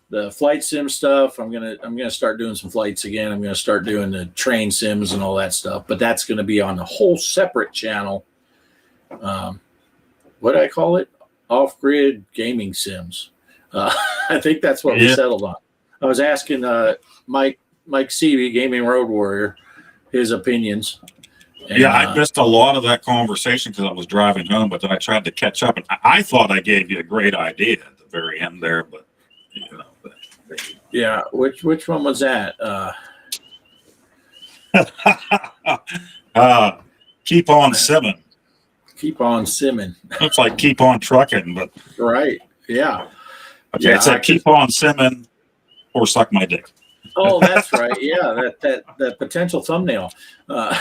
the flight sim stuff, I'm gonna start doing some flights again. I'm gonna start doing the train sims and all that stuff. But that's gonna be on a whole separate channel. What do I call it? Off-grid gaming sims. I think that's what we settled on. I was asking Mike Seavey, Gaming Road Warrior, his opinions. And, I missed a lot of that conversation because I was driving home, but then I tried to catch up, and I thought I gave you a great idea at the very end there, but yeah, which one was that? Keep on simming. Keep on simming. Looks like keep on trucking, but Right. Yeah. okay, Yeah, it said keep on simming or suck my dick. Oh, that's right. Yeah, that potential thumbnail. Yeah.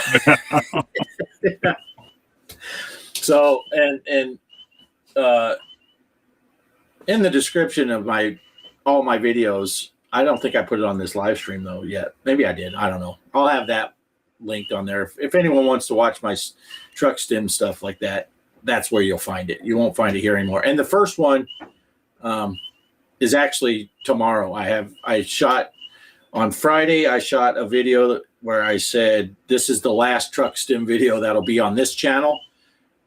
So and in the description of all my videos, I don't think I put it on this live stream though yet. Maybe I did. I don't know. I'll have that linked on there. If anyone wants to watch my truck stem stuff like that, that's where you'll find it. You won't find it here anymore. And the first one is actually tomorrow. I shot on Friday. I shot a video where I said this is the last truck stem video that'll be on this channel.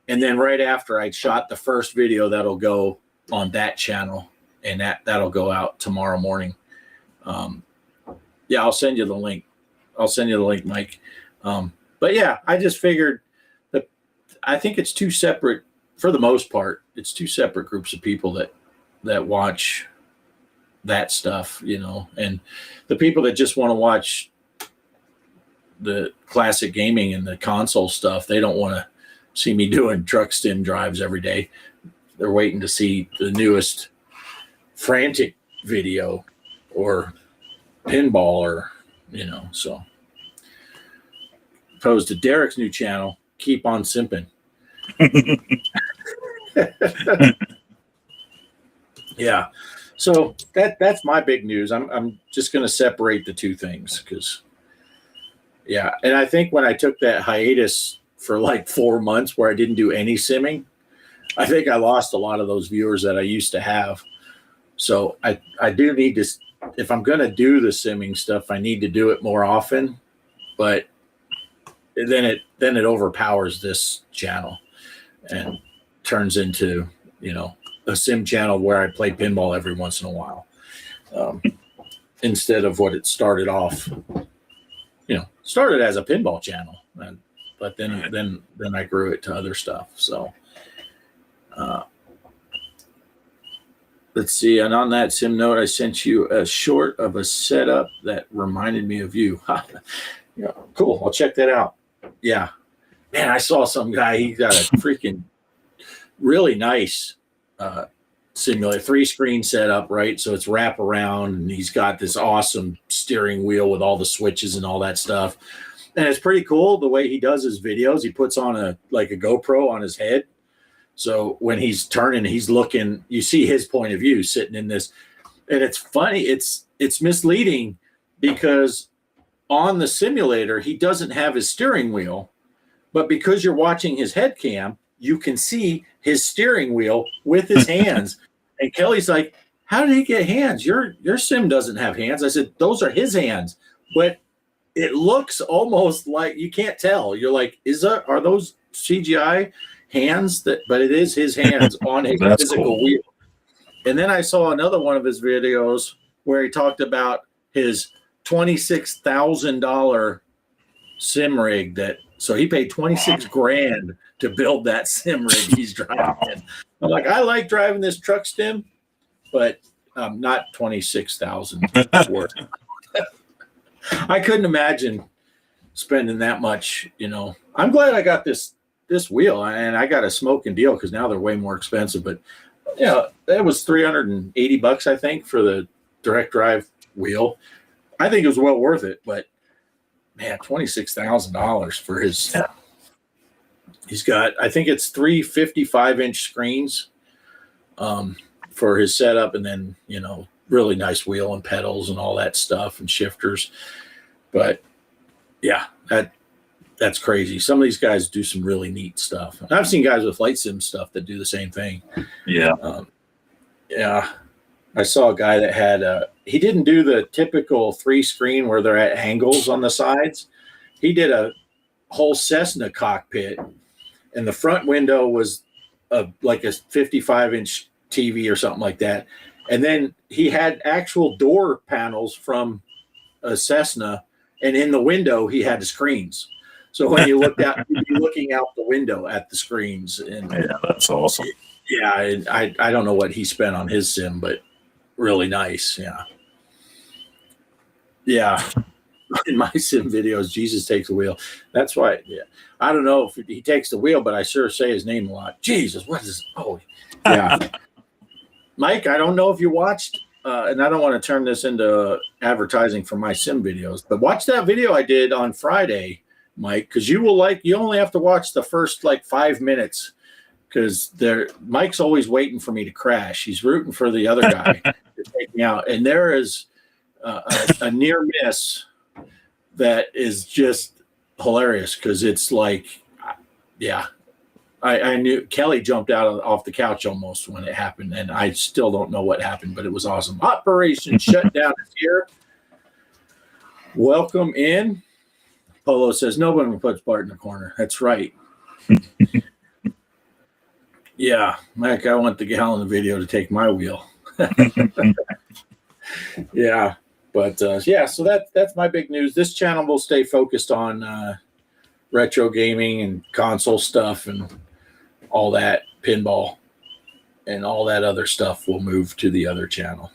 And then right after I shot the first video that'll go on that channel, and that'll go out tomorrow morning. Yeah, I'll send you the link. Mike. But yeah, I just figured that I think it's two separate, for the most part, it's two separate groups of people that watch that stuff, you know, and the people that just want to watch the classic gaming and the console stuff, they don't want to see me doing truck stem drives every day. They're waiting to see the newest frantic video or pinball, or, you know, so opposed to Derek's new channel, keep on simping. Yeah. So that's my big news. I'm just going to separate the two things because, yeah. And I think when I took that hiatus for like 4 months where I didn't do any simming, I think I lost a lot of those viewers that I used to have. So I do need to, if I'm going to do the simming stuff, I need to do it more often, but then it overpowers this channel and turns into, you know, a sim channel where I play pinball every once in a while, instead of what it started off, you know, started as a pinball channel, but then I grew it to other stuff. So, let's see. And on that sim note, I sent you a short of a setup that reminded me of you. Yeah, cool. I'll check that out. Yeah, man, I saw some guy. He got a freaking really nice simulator, 3-screen setup, right? So it's wrap around, and he's got this awesome steering wheel with all the switches and all that stuff. And it's pretty cool the way he does his videos. He puts on a GoPro on his head. So when he's turning, he's looking, you see his point of view sitting in this. And it's funny, it's misleading because on the simulator, he doesn't have his steering wheel, but because you're watching his head cam, you can see his steering wheel with his hands. And Kelly's like, how did he get hands? Your sim doesn't have hands. I said, those are his hands. But it looks almost like, you can't tell. You're like, are those CGI hands? But it is his hands on a physical cool. wheel. And then I saw another one of his videos where he talked about his $26,000 sim rig so he paid 26 grand to build that sim rig he's driving. I'm like, I like driving this truck stem, but not 26,000 worth. I couldn't imagine spending that much, you know. I'm glad I got this wheel, and I got a smoking deal because now they're way more expensive. But you know, that was $380, I think, for the direct drive wheel. I think it was well worth it, but man, $26,000 for his. Yeah. He's got, I think it's 3 55-inch screens for his setup, and then, you know, really nice wheel and pedals and all that stuff and shifters. But yeah, that's crazy. Some of these guys do some really neat stuff. And I've seen guys with flight sim stuff that do the same thing. Yeah. Yeah. I saw a guy that had he didn't do the typical 3-screen where they're at angles on the sides. He did a whole Cessna cockpit, and the front window was like a 55-inch TV or something like that. And then he had actual door panels from a Cessna, and in the window he had the screens. So when you looked out, you'd be looking out the window at the screens. And yeah, that's awesome. Yeah, I don't know what he spent on his sim, but really nice. Yeah. Yeah. in my sim videos, Jesus takes the wheel. That's why. Yeah, I don't know if he takes the wheel, but I sure say his name a lot. Jesus, what is? Oh, yeah. Mike, I don't know if you watched, and I don't want to turn this into advertising for my sim videos, but watch that video I did on Friday, Mike, because you will like. You only have to watch the first like 5 minutes, because Mike's always waiting for me to crash. He's rooting for the other guy to take me out, and there is a near miss that is just hilarious because it's like, yeah. I knew Kelly jumped out off the couch almost when it happened, and I still don't know what happened, but it was awesome. Operation Shutdown is here. Welcome in. Polo says, no one puts Bart in the corner. That's right. Yeah, Mike, I want the gal in the video to take my wheel. Yeah, but yeah, so that's my big news. This channel will stay focused on retro gaming and console stuff and all that, pinball and all that other stuff will move to the other channel.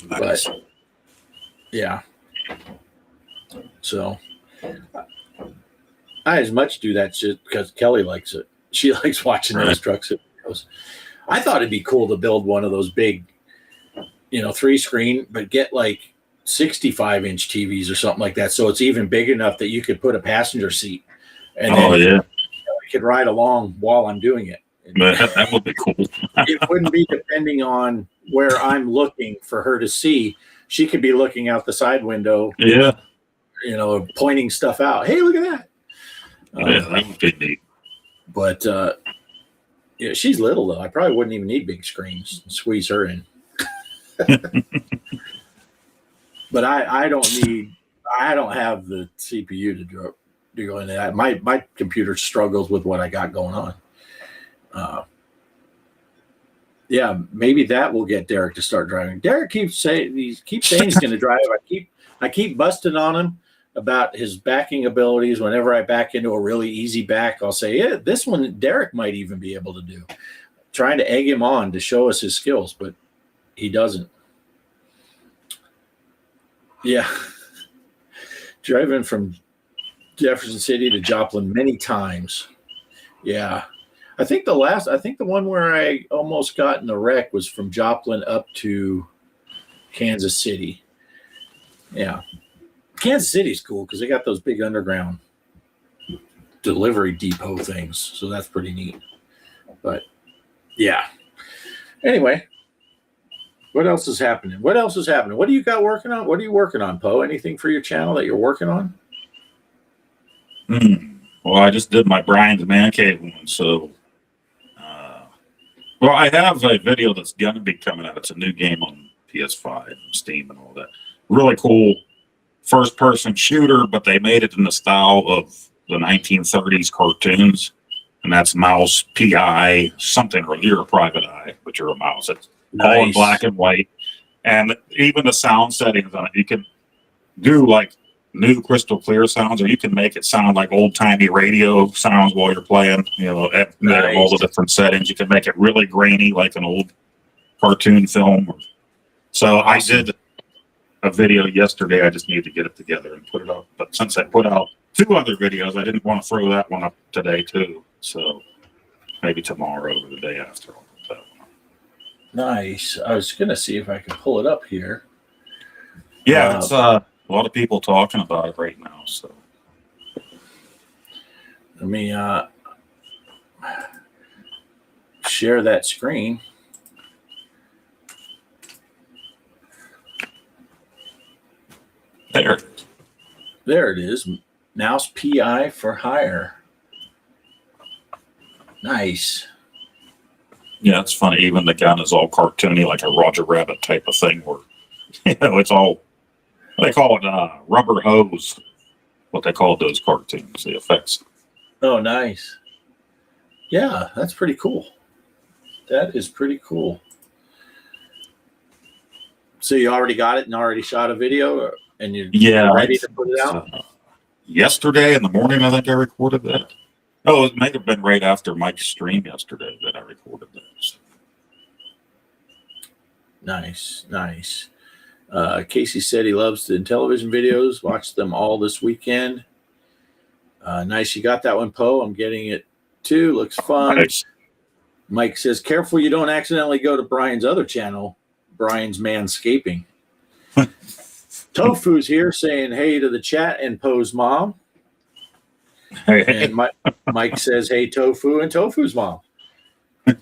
Nice. But yeah, so I as much do that shit because Kelly likes it. She likes watching those trucks videos. I thought it'd be cool to build one of those big, 3-screen, but get like 65-inch TVs or something like that, so it's even big enough that you could put a passenger seat. And I could ride along while I'm doing it. That would be cool. It wouldn't be depending on where I'm looking for her to see. She could be looking out the side window. Yeah. Pointing stuff out. Hey, look at that. Yeah, that would be neat. But yeah, she's little though. I probably wouldn't even need big screens. Squeeze her in. But I don't have the CPU to go into that. My computer struggles with what I got going on. Yeah, maybe that will get Derek to start driving. Derek keeps saying he's going to drive. I keep busting on him about his backing abilities. Whenever I back into a really easy back, I'll say, yeah, this one Derek might even be able to do. Trying to egg him on to show us his skills, but he doesn't. Yeah. Driving from Jefferson City to Joplin many times. Yeah. I think the one where I almost got in a wreck was from Joplin up to Kansas City. Yeah. Kansas City's cool because they got those big underground delivery depot things. So that's pretty neat. But yeah. Anyway, what else is happening? What do you got working on? What are you working on, Poe? Anything for your channel that you're working on? Well, I just did my Brian's Man Cave one, so well, I have a video that's going to be coming out. It's a new game on PS5 and Steam and all that. Really cool first-person shooter, but they made it in the style of the 1930s cartoons, and that's Mouse, P.I., something, or you're a private eye, but you're a mouse. It's all in black and white, and even the sound settings on it, you can do like new crystal clear sounds, or you can make it sound like old-timey radio sounds while you're playing, all the different settings. You can make it really grainy like an old cartoon film. So awesome. I did a video yesterday. I just need to get it together and put it up. But since I put out 2 other videos, I didn't want to throw that one up today too. So maybe tomorrow or the day after I'll put that one up. Nice. I was going to see if I can pull it up here. Yeah, it's a lot of people talking about it right now. So let me share that screen. There it is. Mouse PI for hire. Nice. Yeah, it's funny. Even the gun is all cartoony, like a Roger Rabbit type of thing, where it's all. They call it rubber hose. What they call those cartoons, the effects. Oh, nice. Yeah, that's pretty cool. That is pretty cool. So you already got it and already shot a video, and you're ready to put it out? Yesterday in the morning, I think I recorded that. Oh, it may have been right after Mike's stream yesterday that I recorded that. Nice, nice. Casey said he loves the Intellivision videos. Watched them all this weekend. Nice, you got that one, Poe. I'm getting it too. Looks fun. Nice. Mike says, careful you don't accidentally go to Brian's other channel, Brian's Manscaping. Tofu's here saying hey to the chat and Poe's mom. Hey, And Mike says, hey, Tofu and Tofu's mom.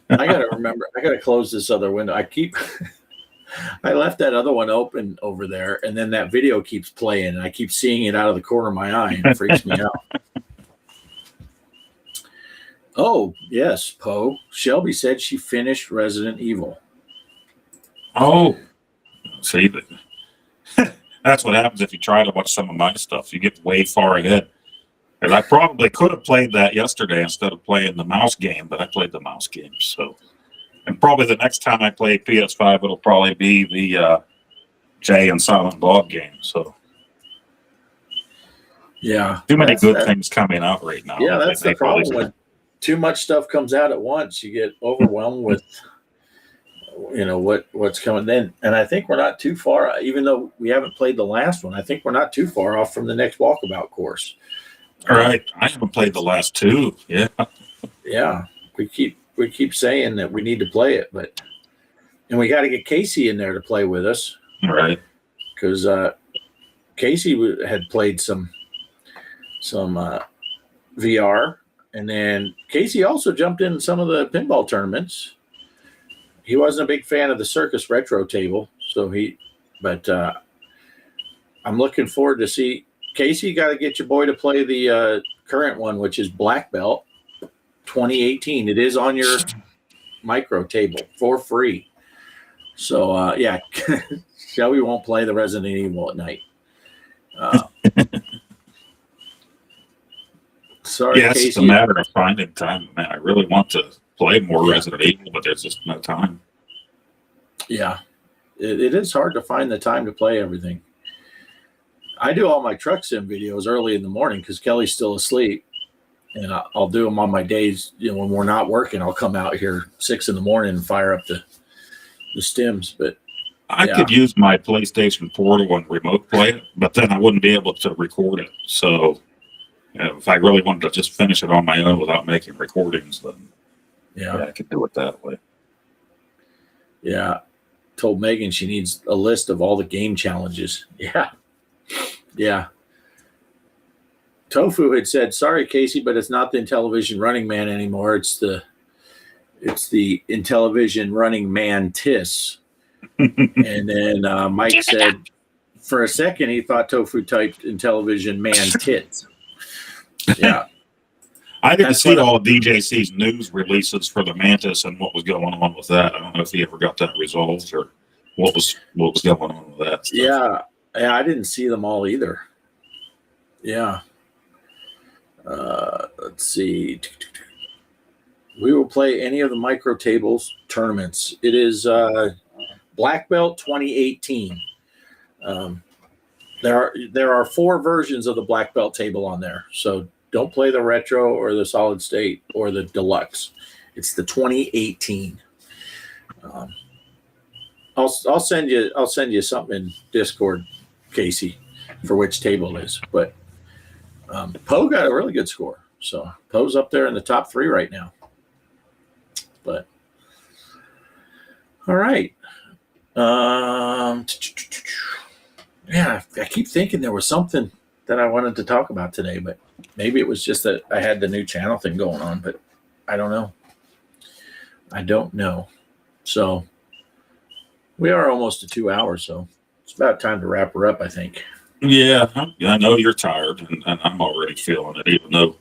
I got to close this other window. I left that other one open over there, and then that video keeps playing, and I keep seeing it out of the corner of my eye, and it freaks me out. Oh, yes, Poe. Shelby said she finished Resident Evil. oh, see, that's what happens if you try to watch some of my stuff. You get way far ahead. And I probably could have played that yesterday instead of playing the mouse game, but I played the mouse game. So, and probably the next time I play PS5, it'll probably be the Jay and Silent Bob game. So, Yeah. too many good things coming out right now. Yeah, that's the problem. When too much stuff comes out at once, you get overwhelmed with, what's coming then. And I think we're not too far, even though we haven't played the last one. I think we're not too far off from the next walkabout course. All right, I haven't played the last two. Yeah, Yeah, we keep saying that we need to play it, and we got to get Casey in there to play with us. all right. Because Casey had played some VR, and then Casey also jumped in some of the pinball tournaments. He wasn't a big fan of the Circus Retro table, but I'm looking forward to see. Casey, you got to get your boy to play the current one, which is Black Belt 2018. It is on your micro table for free. So, yeah, Shelby won't play the Resident Evil at night. Sorry, Yeah, Casey. it's a matter of finding time. Man, I really want to play more Resident Evil, but there's just no time. Yeah, it is hard to find the time to play everything. I do all my truck sim videos early in the morning because Kelly's still asleep, and I'll do them on my days. When we're not working, I'll come out here 6 a.m. and fire up the stims. But I could use my PlayStation Portal and remote play it, but then I wouldn't be able to record it. So if I really wanted to just finish it on my own without making recordings, then yeah, I could do it that way. Yeah, told Megan she needs a list of all the game challenges. Yeah. Tofu had said, "Sorry, Casey, but it's not the Intellivision Running Man anymore. It's the Intellivision Running Man TIS." And then Mike said, for a second, he thought Tofu typed Intellivision Man Tits. Yeah. I didn't see all of DJC's news releases for the Mantis and what was going on with that. I don't know if he ever got that resolved or what was going on with that stuff. Yeah, I didn't see them all either. Yeah. Let's see. We will play any of the micro tables tournaments. It is Black Belt 2018. There are 4 versions of the Black Belt table on there. So don't play the retro or the solid state or the deluxe. It's the 2018. I'll send you something in Discord, Casey, for which table it is. But Poe got a really good score. So Poe's up there in the top 3 right now. But all right. Yeah, I keep thinking there was something that I wanted to talk about today, but maybe it was just that I had the new channel thing going on, but I don't know. So we are almost to 2 hours, so it's about time to wrap her up, I think. Yeah, I know you're tired, and I'm already feeling it, even though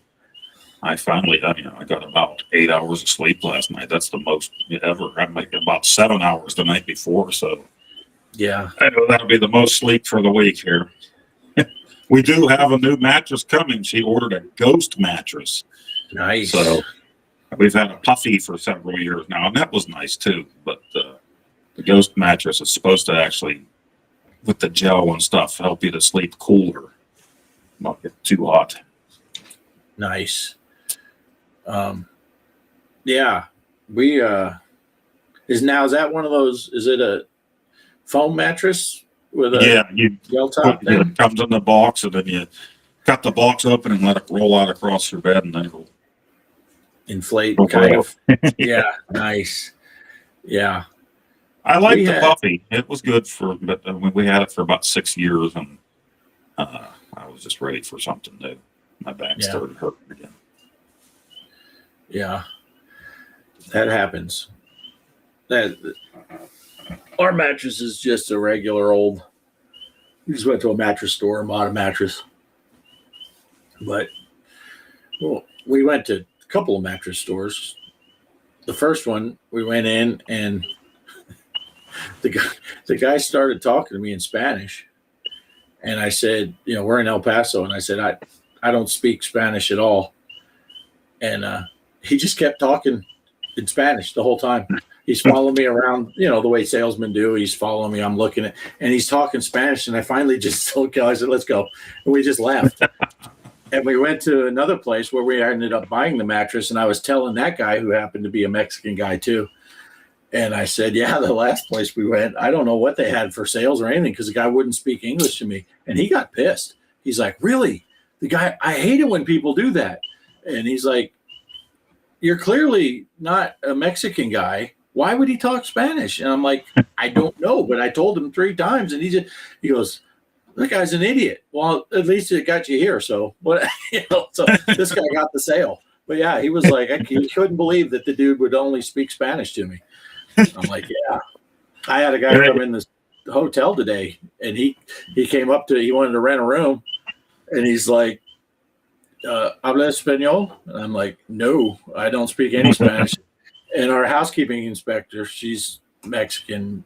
I got about 8 hours of sleep last night. That's the most ever. I made about 7 hours the night before, so Yeah. I know that'll be the most sleep for the week here. We do have a new mattress coming. She ordered a ghost mattress. Nice. So we've had a puffy for several years now, and that was nice too. But the ghost mattress is supposed to actually, with the gel and stuff, help you to sleep cooler, not get too hot. Nice. Yeah, we is that one of those? Is it a foam mattress with a you gel top thing? it comes in the box, and then you cut the box open and let it roll out across your bed, and then it'll Inflate, roll kind out. of. Yeah, nice. Yeah. I like We the had- puppy. It was good but we had it for about 6 years, and I was just ready for something new. My back started hurting again. Yeah, that happens. That our mattress is just a regular old. We just went to a mattress store and bought a mattress. But well, we went to a couple of mattress stores. The first one we went in, and the guy started talking to me in Spanish, and I said, we're in El Paso, and I said I don't speak Spanish at all, and he just kept talking in Spanish the whole time. He's following me around, the way salesmen do. He's following me. I'm looking at, and he's talking Spanish. And I finally just told Kelly, I said, let's go. And we just left. And we went to another place where we ended up buying the mattress. And I was telling that guy, who happened to be a Mexican guy too. And I said, yeah, the last place we went, I don't know what they had for sales or anything, because the guy wouldn't speak English to me. And he got pissed. He's like, really? The guy, I hate it when people do that. And he's like, you're clearly not a Mexican guy. Why would he talk Spanish? And I'm like, I don't know, but I told him 3 times, and he goes, that guy's an idiot. Well, at least it got you here. So what, so this guy got the sale. But yeah, he was like, he couldn't believe that the dude would only speak Spanish to me. I'm like, yeah. I had a guy come in this hotel today, and he came up he wanted to rent a room, and he's like, habla español? And I'm like, no, I don't speak any Spanish. And our housekeeping inspector, she's Mexican,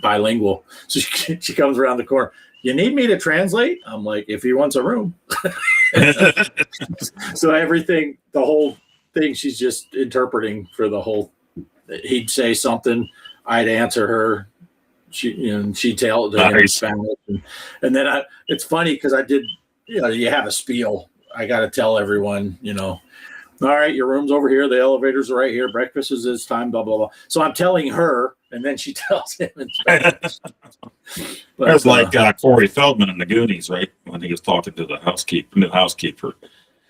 bilingual. So she comes around the corner. You need me to translate? I'm like, if he wants a room. So everything, the whole thing, she's just interpreting for the whole. He'd say something, I'd answer her. She'd tell it to him in Spanish. And then it's funny because I did, you have a spiel. I got to tell everyone, all right, your room's over here. The elevators are right here. Breakfast is this time, blah, blah, blah. So I'm telling her, and then she tells him in Spanish. But, it was like Corey Feldman in the Goonies, right? When he was talking to the new housekeeper.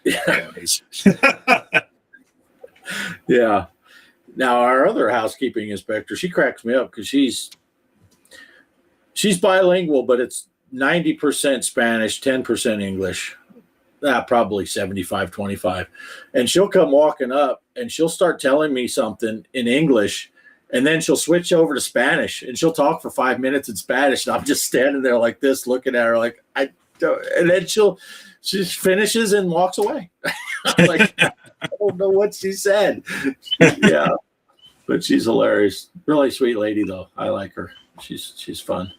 Yeah. Yeah. Now, our other housekeeping inspector, she cracks me up because she's bilingual, but it's 90% Spanish, 10% English. Probably 75-25. And she'll come walking up, and she'll start telling me something in English, and then she'll switch over to Spanish, and she'll talk for 5 minutes in Spanish, and I'm just standing there like this, looking at her like, I don't, and then she finishes and walks away. I'm like, I don't know what she said. Yeah, but she's hilarious. Really sweet lady, though. I like her. She's fun.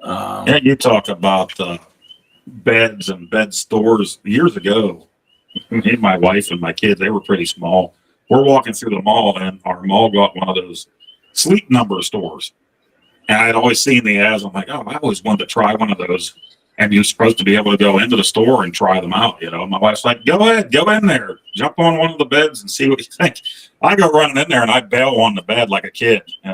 Yeah, you talk about beds and bed stores years ago. Me and my wife and my kids, they were pretty small. We're walking through the mall, and our mall got one of those Sleep Number stores. And I'd always seen the ads. I'm like, I always wanted to try one of those. And you're supposed to be able to go into the store and try them out. My wife's like, go ahead, go in there, jump on one of the beds and see what you think. I go running in there, and I bail on the bed like a kid, an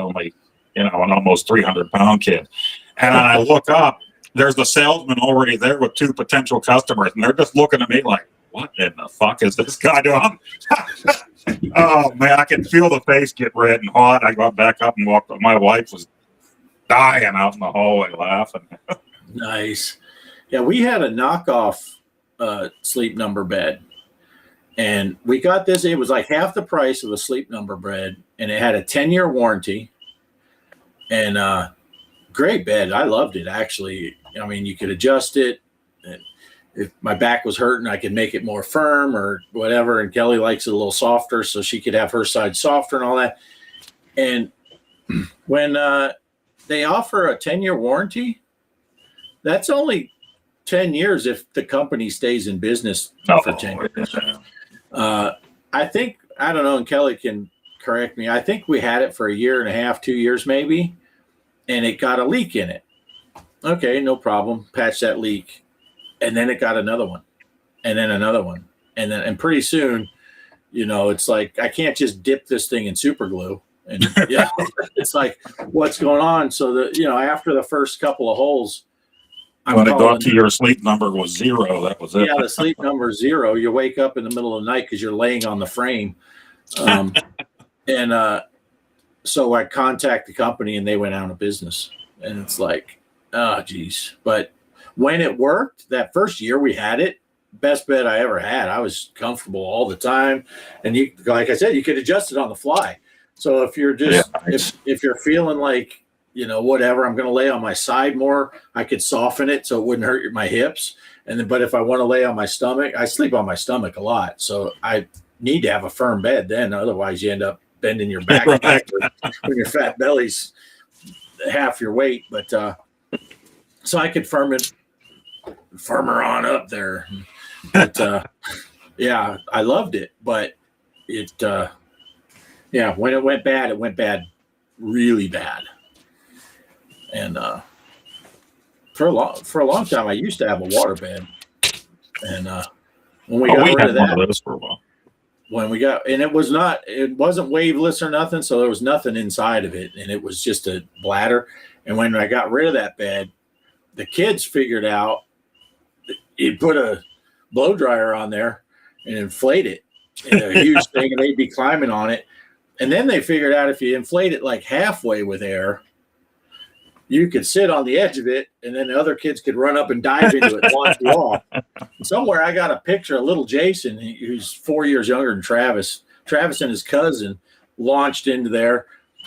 almost 300-pound kid. And I look up. There's the salesman already there with 2 potential customers, and they're just looking at me like, what in the fuck is this guy doing? Oh, man, I can feel the face get red and hot. I got back up and walked up. My wife was dying out in the hallway laughing. Nice. Yeah, we had a knockoff Sleep Number bed, and we got this. It was like half the price of a Sleep Number bed, and it had a 10-year warranty, and great bed. I loved it, actually. I mean, you could adjust it, and if my back was hurting, I could make it more firm or whatever. And Kelly likes it a little softer, so she could have her side softer and all that. And when they offer a 10-year warranty, that's only 10 years if the company stays in business for 10 years. I think, I don't know, and Kelly can correct me, I think we had it for 1.5 years, 2 years maybe, and it got a leak in it. Okay, no problem. Patch that leak. And then it got another one, and then another one. And pretty soon, it's like, I can't just dip this thing in super glue. And yeah, it's like, what's going on? So after the first couple of holes, when it got to your sleep number was 0, that was it. Yeah, the sleep number is 0. You wake up in the middle of the night because you're laying on the frame. So I contact the company and they went out of business. And it's like, oh, geez. But when it worked, that first year we had it, best bed I ever had. I was comfortable all the time. And you, like I said, you could adjust it on the fly. So if you're just, if you're feeling like, whatever, I'm going to lay on my side more, I could soften it so it wouldn't hurt my hips. But if I want to lay on my stomach, I sleep on my stomach a lot. So I need to have a firm bed then. Otherwise you end up bending your back when your fat belly's half your weight. But so I could firmer on up there. But yeah, I loved it. But it, when it went bad really bad. And for a long time, I used to have a water bed, and when we got rid of that, one of those for a while. And it wasn't waveless or nothing, so there was nothing inside of it, and it was just a bladder. And when I got rid of that bed, the kids figured out you put a blow dryer on there and inflate it in a huge thing, and they'd be climbing on it. And then they figured out if you inflate it like halfway with air, you could sit on the edge of it, and then the other kids could run up and dive into it and launch you off. Somewhere I got a picture of little Jason, who's 4 years younger than Travis. Travis and his cousin launched into there.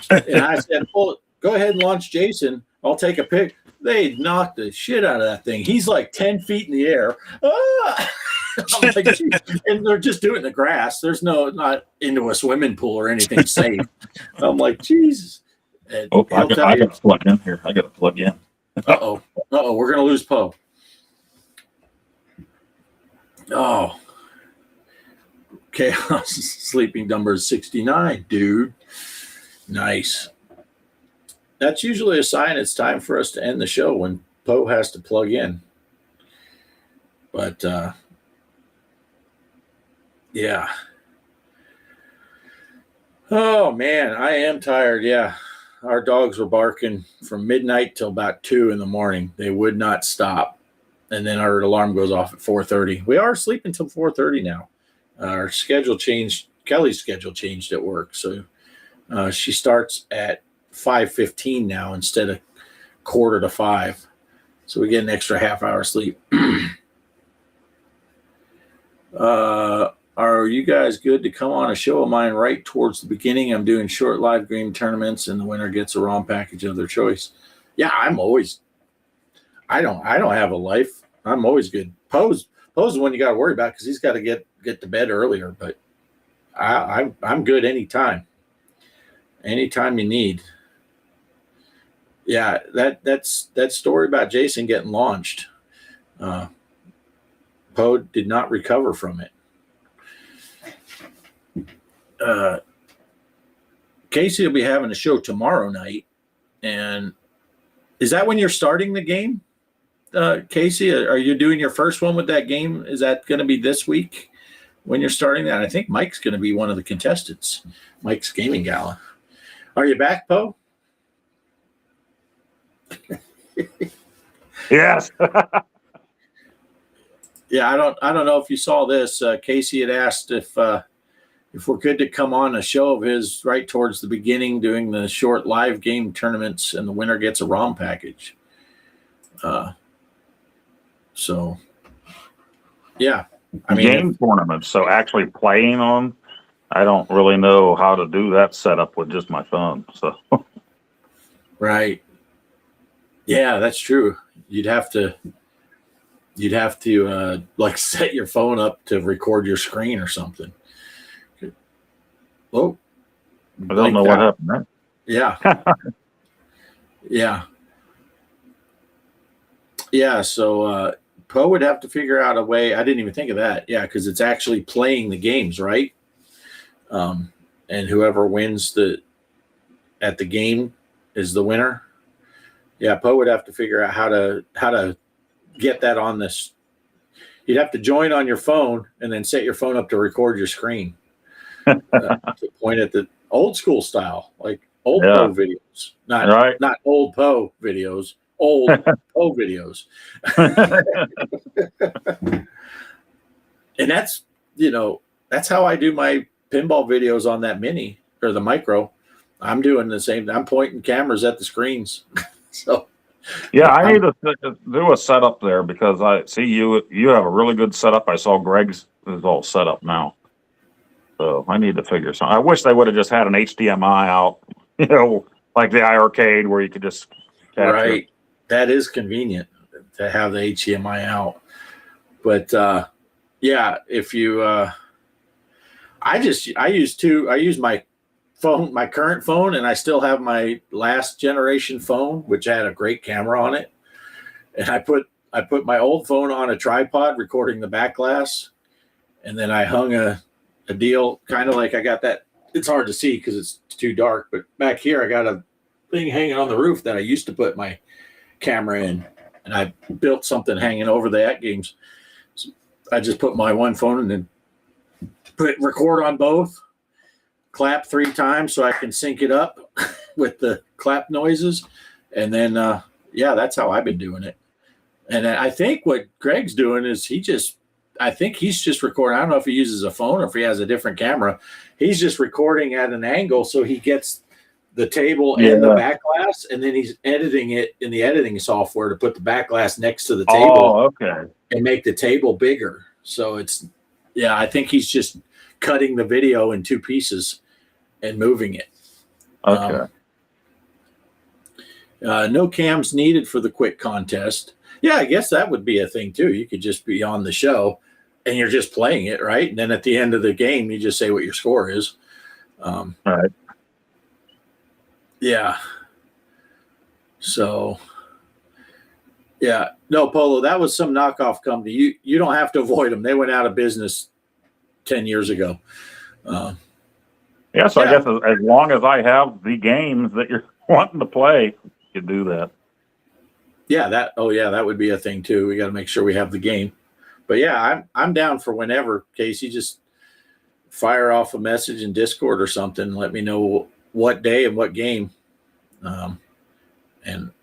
And I said, well, go ahead and launch Jason. I'll take a pic. They knocked the shit out of that thing. He's like 10 feet in the air. Ah! I'm like, and they're just doing the grass. There's not into a swimming pool or anything safe. I'm like, Jesus. And I got to plug in here. I got to plug in. Uh-oh. We're going to lose Poe. Oh. Kaos sleeping number is 69, dude. Nice. That's usually a sign it's time for us to end the show when Poe has to plug in. But, yeah. Oh, man, I am tired, yeah. Our dogs were barking from midnight till about 2 in the morning. They would not stop. And then our alarm goes off at 4:30. We are sleeping till 4:30 now. Our schedule changed. Kelly's schedule changed at work. So she starts at 5:15 now instead of 4:45. So we get an extra half hour sleep. Are you guys good to come on a show of mine right towards the beginning? I'm doing short live game tournaments, and the winner gets a ROM package of their choice. Yeah, I'm always. I don't have a life. I'm always good. Poe's the one you got to worry about because he's got to get to bed earlier. But I'm good anytime. Anytime you need. Yeah, that story about Jason getting launched. Poe did not recover from it. Casey will be having a show tomorrow night, and is that when you're starting the game, Casey? Are you doing your first one with that game? Is that going to be this week when you're starting that? I think Mike's going to be one of the contestants. Mike's Gaming Gala. Are you back, Poe? Yes. Yeah, I don't know if you saw this. Casey had asked if we're good to come on a show of his right towards the beginning, doing the short live game tournaments, and the winner gets a ROM package. So, yeah, I mean, game tournaments. So actually playing on, I don't really know how to do that setup with just my phone. So, right, yeah, that's true. You'd have to like set your phone up to record your screen or something. Oh, I don't know what happened there. Yeah. Yeah. So Poe would have to figure out a way. I didn't even think of that. Yeah, because it's actually playing the games, right? And whoever wins at the game is the winner. Yeah, Poe would have to figure out how to get that on this. You'd have to join on your phone and then set your phone up to record your screen. To point at old school style, like old Yeah. Poe videos, not old Poe videos, old Poe videos. And that's, that's how I do my pinball videos on that mini or the micro. I'm doing the same. I'm pointing cameras at the screens. So Yeah, I need to do a setup there because I see you have a really good setup. I saw Greg's is all set up now. So I need to figure something. I wish they would have just had an HDMI out, like the iArcade where you could just capture. Right. That is convenient to have the HDMI out. But yeah, if you I use my phone, my current phone, and I still have my last generation phone, which had a great camera on it. And I put my old phone on a tripod recording the back glass, and then I hung a deal kind of like I got that. It's hard to see because it's too dark, but back here I got a thing hanging on the roof that I used to put my camera in, and I built something hanging over the at games. So I just put my one phone and then record on both, clap 3 times so I can sync it up with the clap noises, and then that's how I've been doing it. And I think what Greg's doing is I think he's just recording. I don't know if he uses a phone or if he has a different camera. He's just recording at an angle so he gets the table and the back glass, and then he's editing it in the editing software to put the back glass next to the table and make the table bigger. So I think he's just cutting the video in 2 pieces and moving it. Okay. No cams needed for the quick contest. Yeah, I guess that would be a thing too. You could just be on the show and you're just playing it, right? And then at the end of the game, you just say what your score is. Right. Yeah. So, yeah. No, Polo, that was some knockoff company. You don't have to avoid them. They went out of business 10 years ago. I guess as long as I have the games that you're wanting to play, you do that. Yeah, that would be a thing too. We got to make sure we have the game. But yeah, I'm down for whenever, Casey. Just fire off a message in Discord or something. And let me know what day and what game, and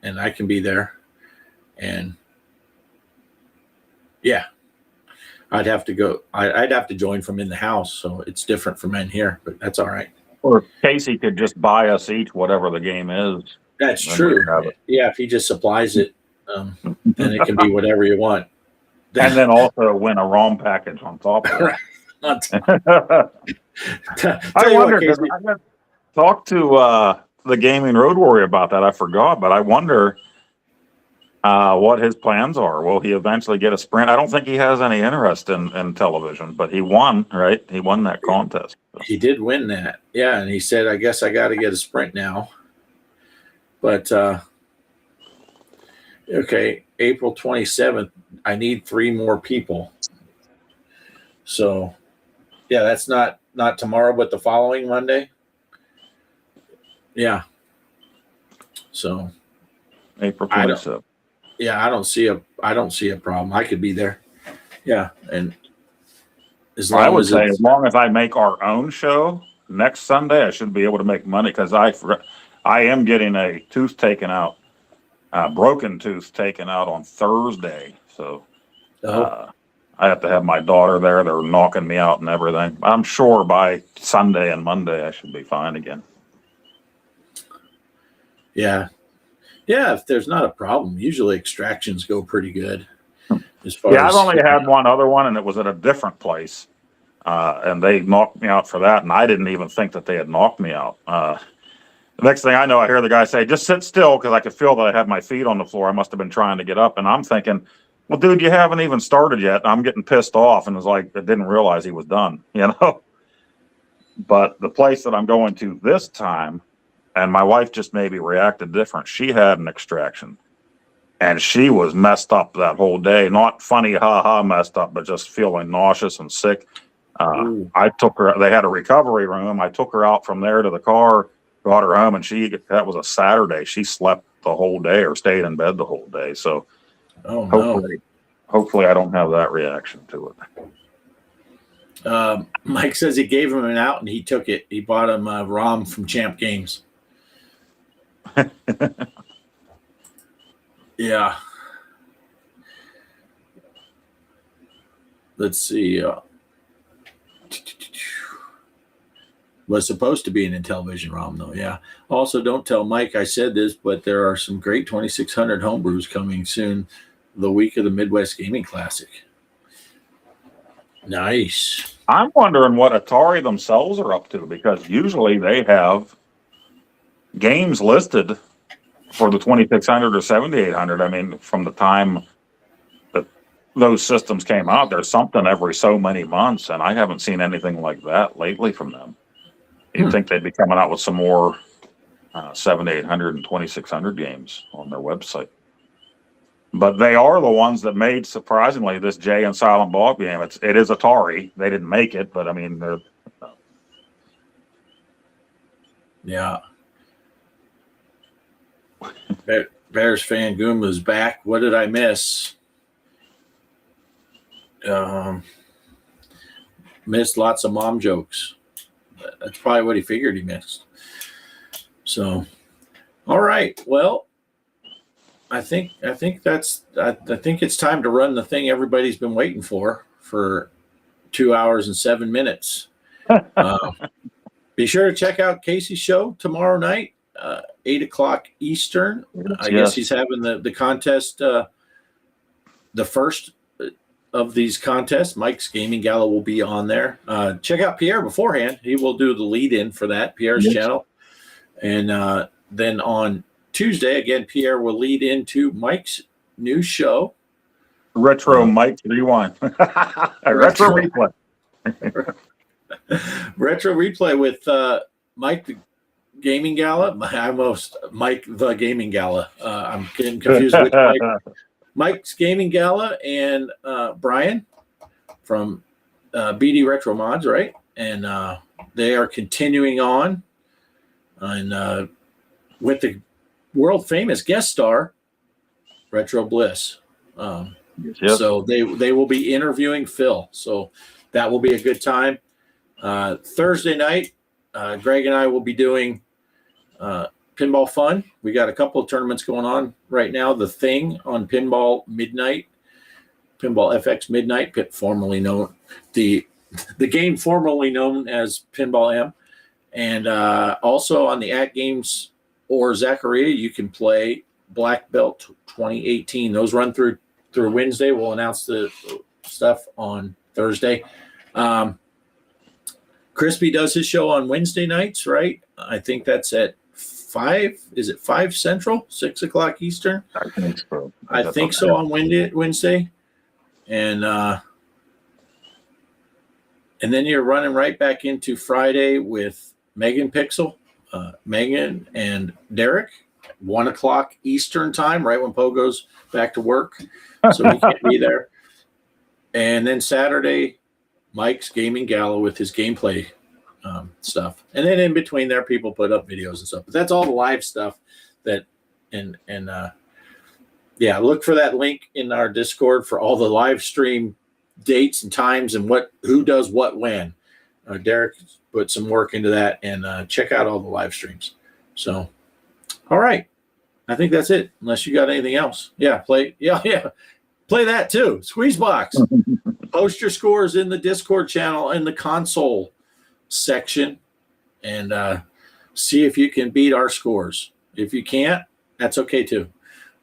I can be there. And yeah, I'd have to go. I'd have to join from in the house, so it's different from in here. But that's all right. Or Casey could just buy us each whatever the game is. That's true. Yeah, if he just supplies it, then it can be whatever you want. And then also win a ROM package on top of it. I wonder, because I got to talk to the Gaming Road Warrior about that. I forgot, but I wonder what his plans are. Will he eventually get a sprint? I don't think he has any interest in television, but he won, right? He won that contest. He did win that. Yeah, and he said, I guess I got to get a sprint now. But, okay, April 27th, I need 3 more people. So, yeah, that's not tomorrow, but the following Monday. Yeah. So, April 27th. Yeah, I don't see a problem. I could be there. Yeah, and as long as I make our own show next Sunday, I should be able to make money because I am getting a tooth taken out, broken tooth taken out on Thursday. So I have to have my daughter there. They're knocking me out and everything. I'm sure by Sunday and Monday I should be fine again. Yeah. Yeah, if there's not a problem, usually extractions go pretty good. I've only had one other one, and it was at a different place. And they knocked me out for that, and I didn't even think that they had knocked me out. The next thing I know, I hear the guy say, just sit still, because I could feel that I had my feet on the floor. I must have been trying to get up. And I'm thinking, well, dude, you haven't even started yet. I'm getting pissed off. And it's like, I didn't realize he was done, But the place that I'm going to this time, and my wife just maybe reacted different. She had an extraction, and she was messed up that whole day. Not funny, ha-ha messed up, but just feeling nauseous and sick. I took her, they had a recovery room. I took her out from there to the car, brought her home, and that was a Saturday. She slept the whole day or stayed in bed the whole day. So hopefully I don't have that reaction to it. Mike says he gave him an out and he took it. He bought him a ROM from Champ Games. Yeah. Let's see. Was supposed to be an Intellivision ROM, though. Yeah. Also, don't tell Mike I said this, but there are some great 2600 homebrews coming soon, the week of the Midwest Gaming Classic. Nice. I'm wondering what Atari themselves are up to, because usually they have games listed for the 2600 or 7800. I mean, from the time that those systems came out, there's something every so many months, and I haven't seen anything like that lately from them. You'd think they'd be coming out with some more 7800 and 2600 games on their website. But they are the ones that made, surprisingly, this Jay and Silent Bob game. It is Atari. They didn't make it, but I mean, they're. Yeah. Bears fan Gooma's back. What did I miss? Missed lots of mom jokes. That's probably what he figured he missed. So, all right. Well, I think it's time to run the thing everybody's been waiting for 2 hours and 7 minutes. Be sure to check out Casey's show tomorrow night, 8:00 Eastern. I guess he's having the contest, the first of these contests. Mike's Gaming Gala will be on there. Check out Pierre beforehand. He will do the lead-in for that, Pierre's channel. And then on Tuesday, again, Pierre will lead into Mike's new show. Retro Mike Rewind. Retro Replay. Retro Replay with Mike the Gaming Gala. Mike the Gaming Gala. I'm getting confused with Mike's Gaming Gala and Brian from BD Retro Mods, right? And they are continuing on and with the world famous guest star Retro Bliss. So they will be interviewing Phil. So that will be a good time. Thursday night, Greg and I will be doing Pinball Fun. We got a couple of tournaments going on right now. The Thing on Pinball Midnight, Pinball FX Midnight, formerly known the game formerly known as Pinball M, and also on the At Games or Zaccaria, you can play Black Belt 2018. Those run through Wednesday. We'll announce the stuff on Thursday. Crispy does his show on Wednesday nights, right? I think that's at 5. Is it 5 Central, 6 o'clock Eastern? I think so. I think so on Wednesday. And then you're running right back into Friday with Megan Pixel, Megan and Derek, 1 o'clock Eastern time, right when Poe goes back to work. So we can't be there. And then Saturday, Mike's Gaming Gala with his gameplay stuff. And then in between there, people put up videos and stuff. But that's all the live stuff look for that link in our Discord for all the live stream dates and times and who does what when. Derek put some work into that, and check out all the live streams. So, all right. I think that's it, unless you got anything else. Play that too. Squeezebox. Post your scores in the Discord channel in the console section and see if you can beat our scores. If you can't, that's okay too.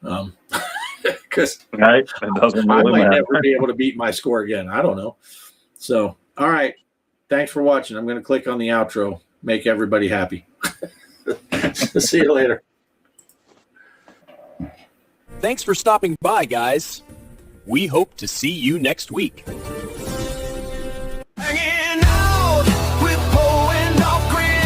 Because it doesn't I really might matter. never be able to beat my score again. I don't know. So, all right. Thanks for watching. I'm going to click on the outro. Make everybody happy. See you later. Thanks for stopping by, guys. We hope to see you next week. Hanging out with Poe and Offgrid.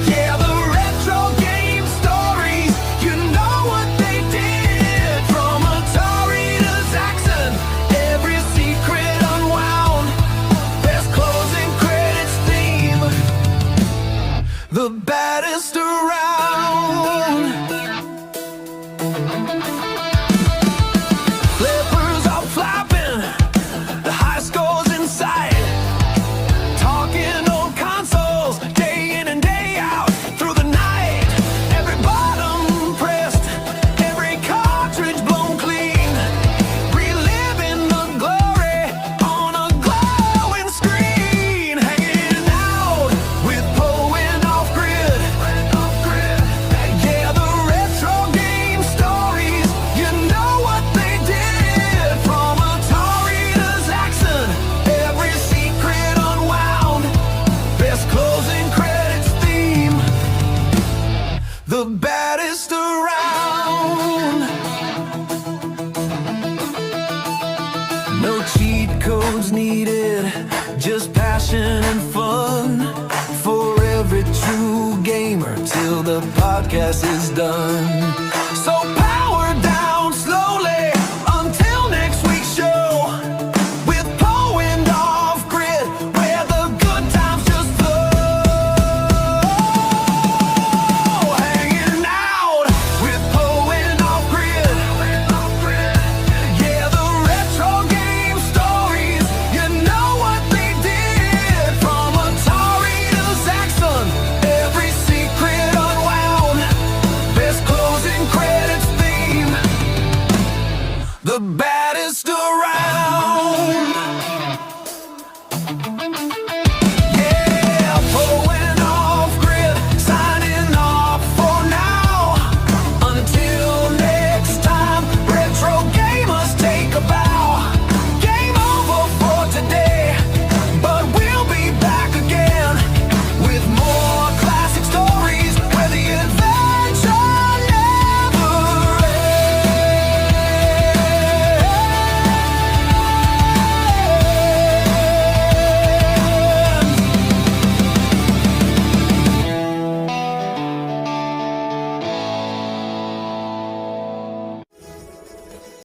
Yeah, the retro game stories, you know what they did. From Atari to Zaxxon, every secret unwound. Best closing credits theme, the baddest around. Flippers are flopping, passion and fun for every true gamer till the podcast is done. So power down slowly until next week's show with Poe and Offgrid, where the good times just flow. Hanging out with Poe and Offgrid. Yeah, the retro game stories, you know what they did. From Atari to Zaxxon, every secret unwound. Best closing credits theme, the best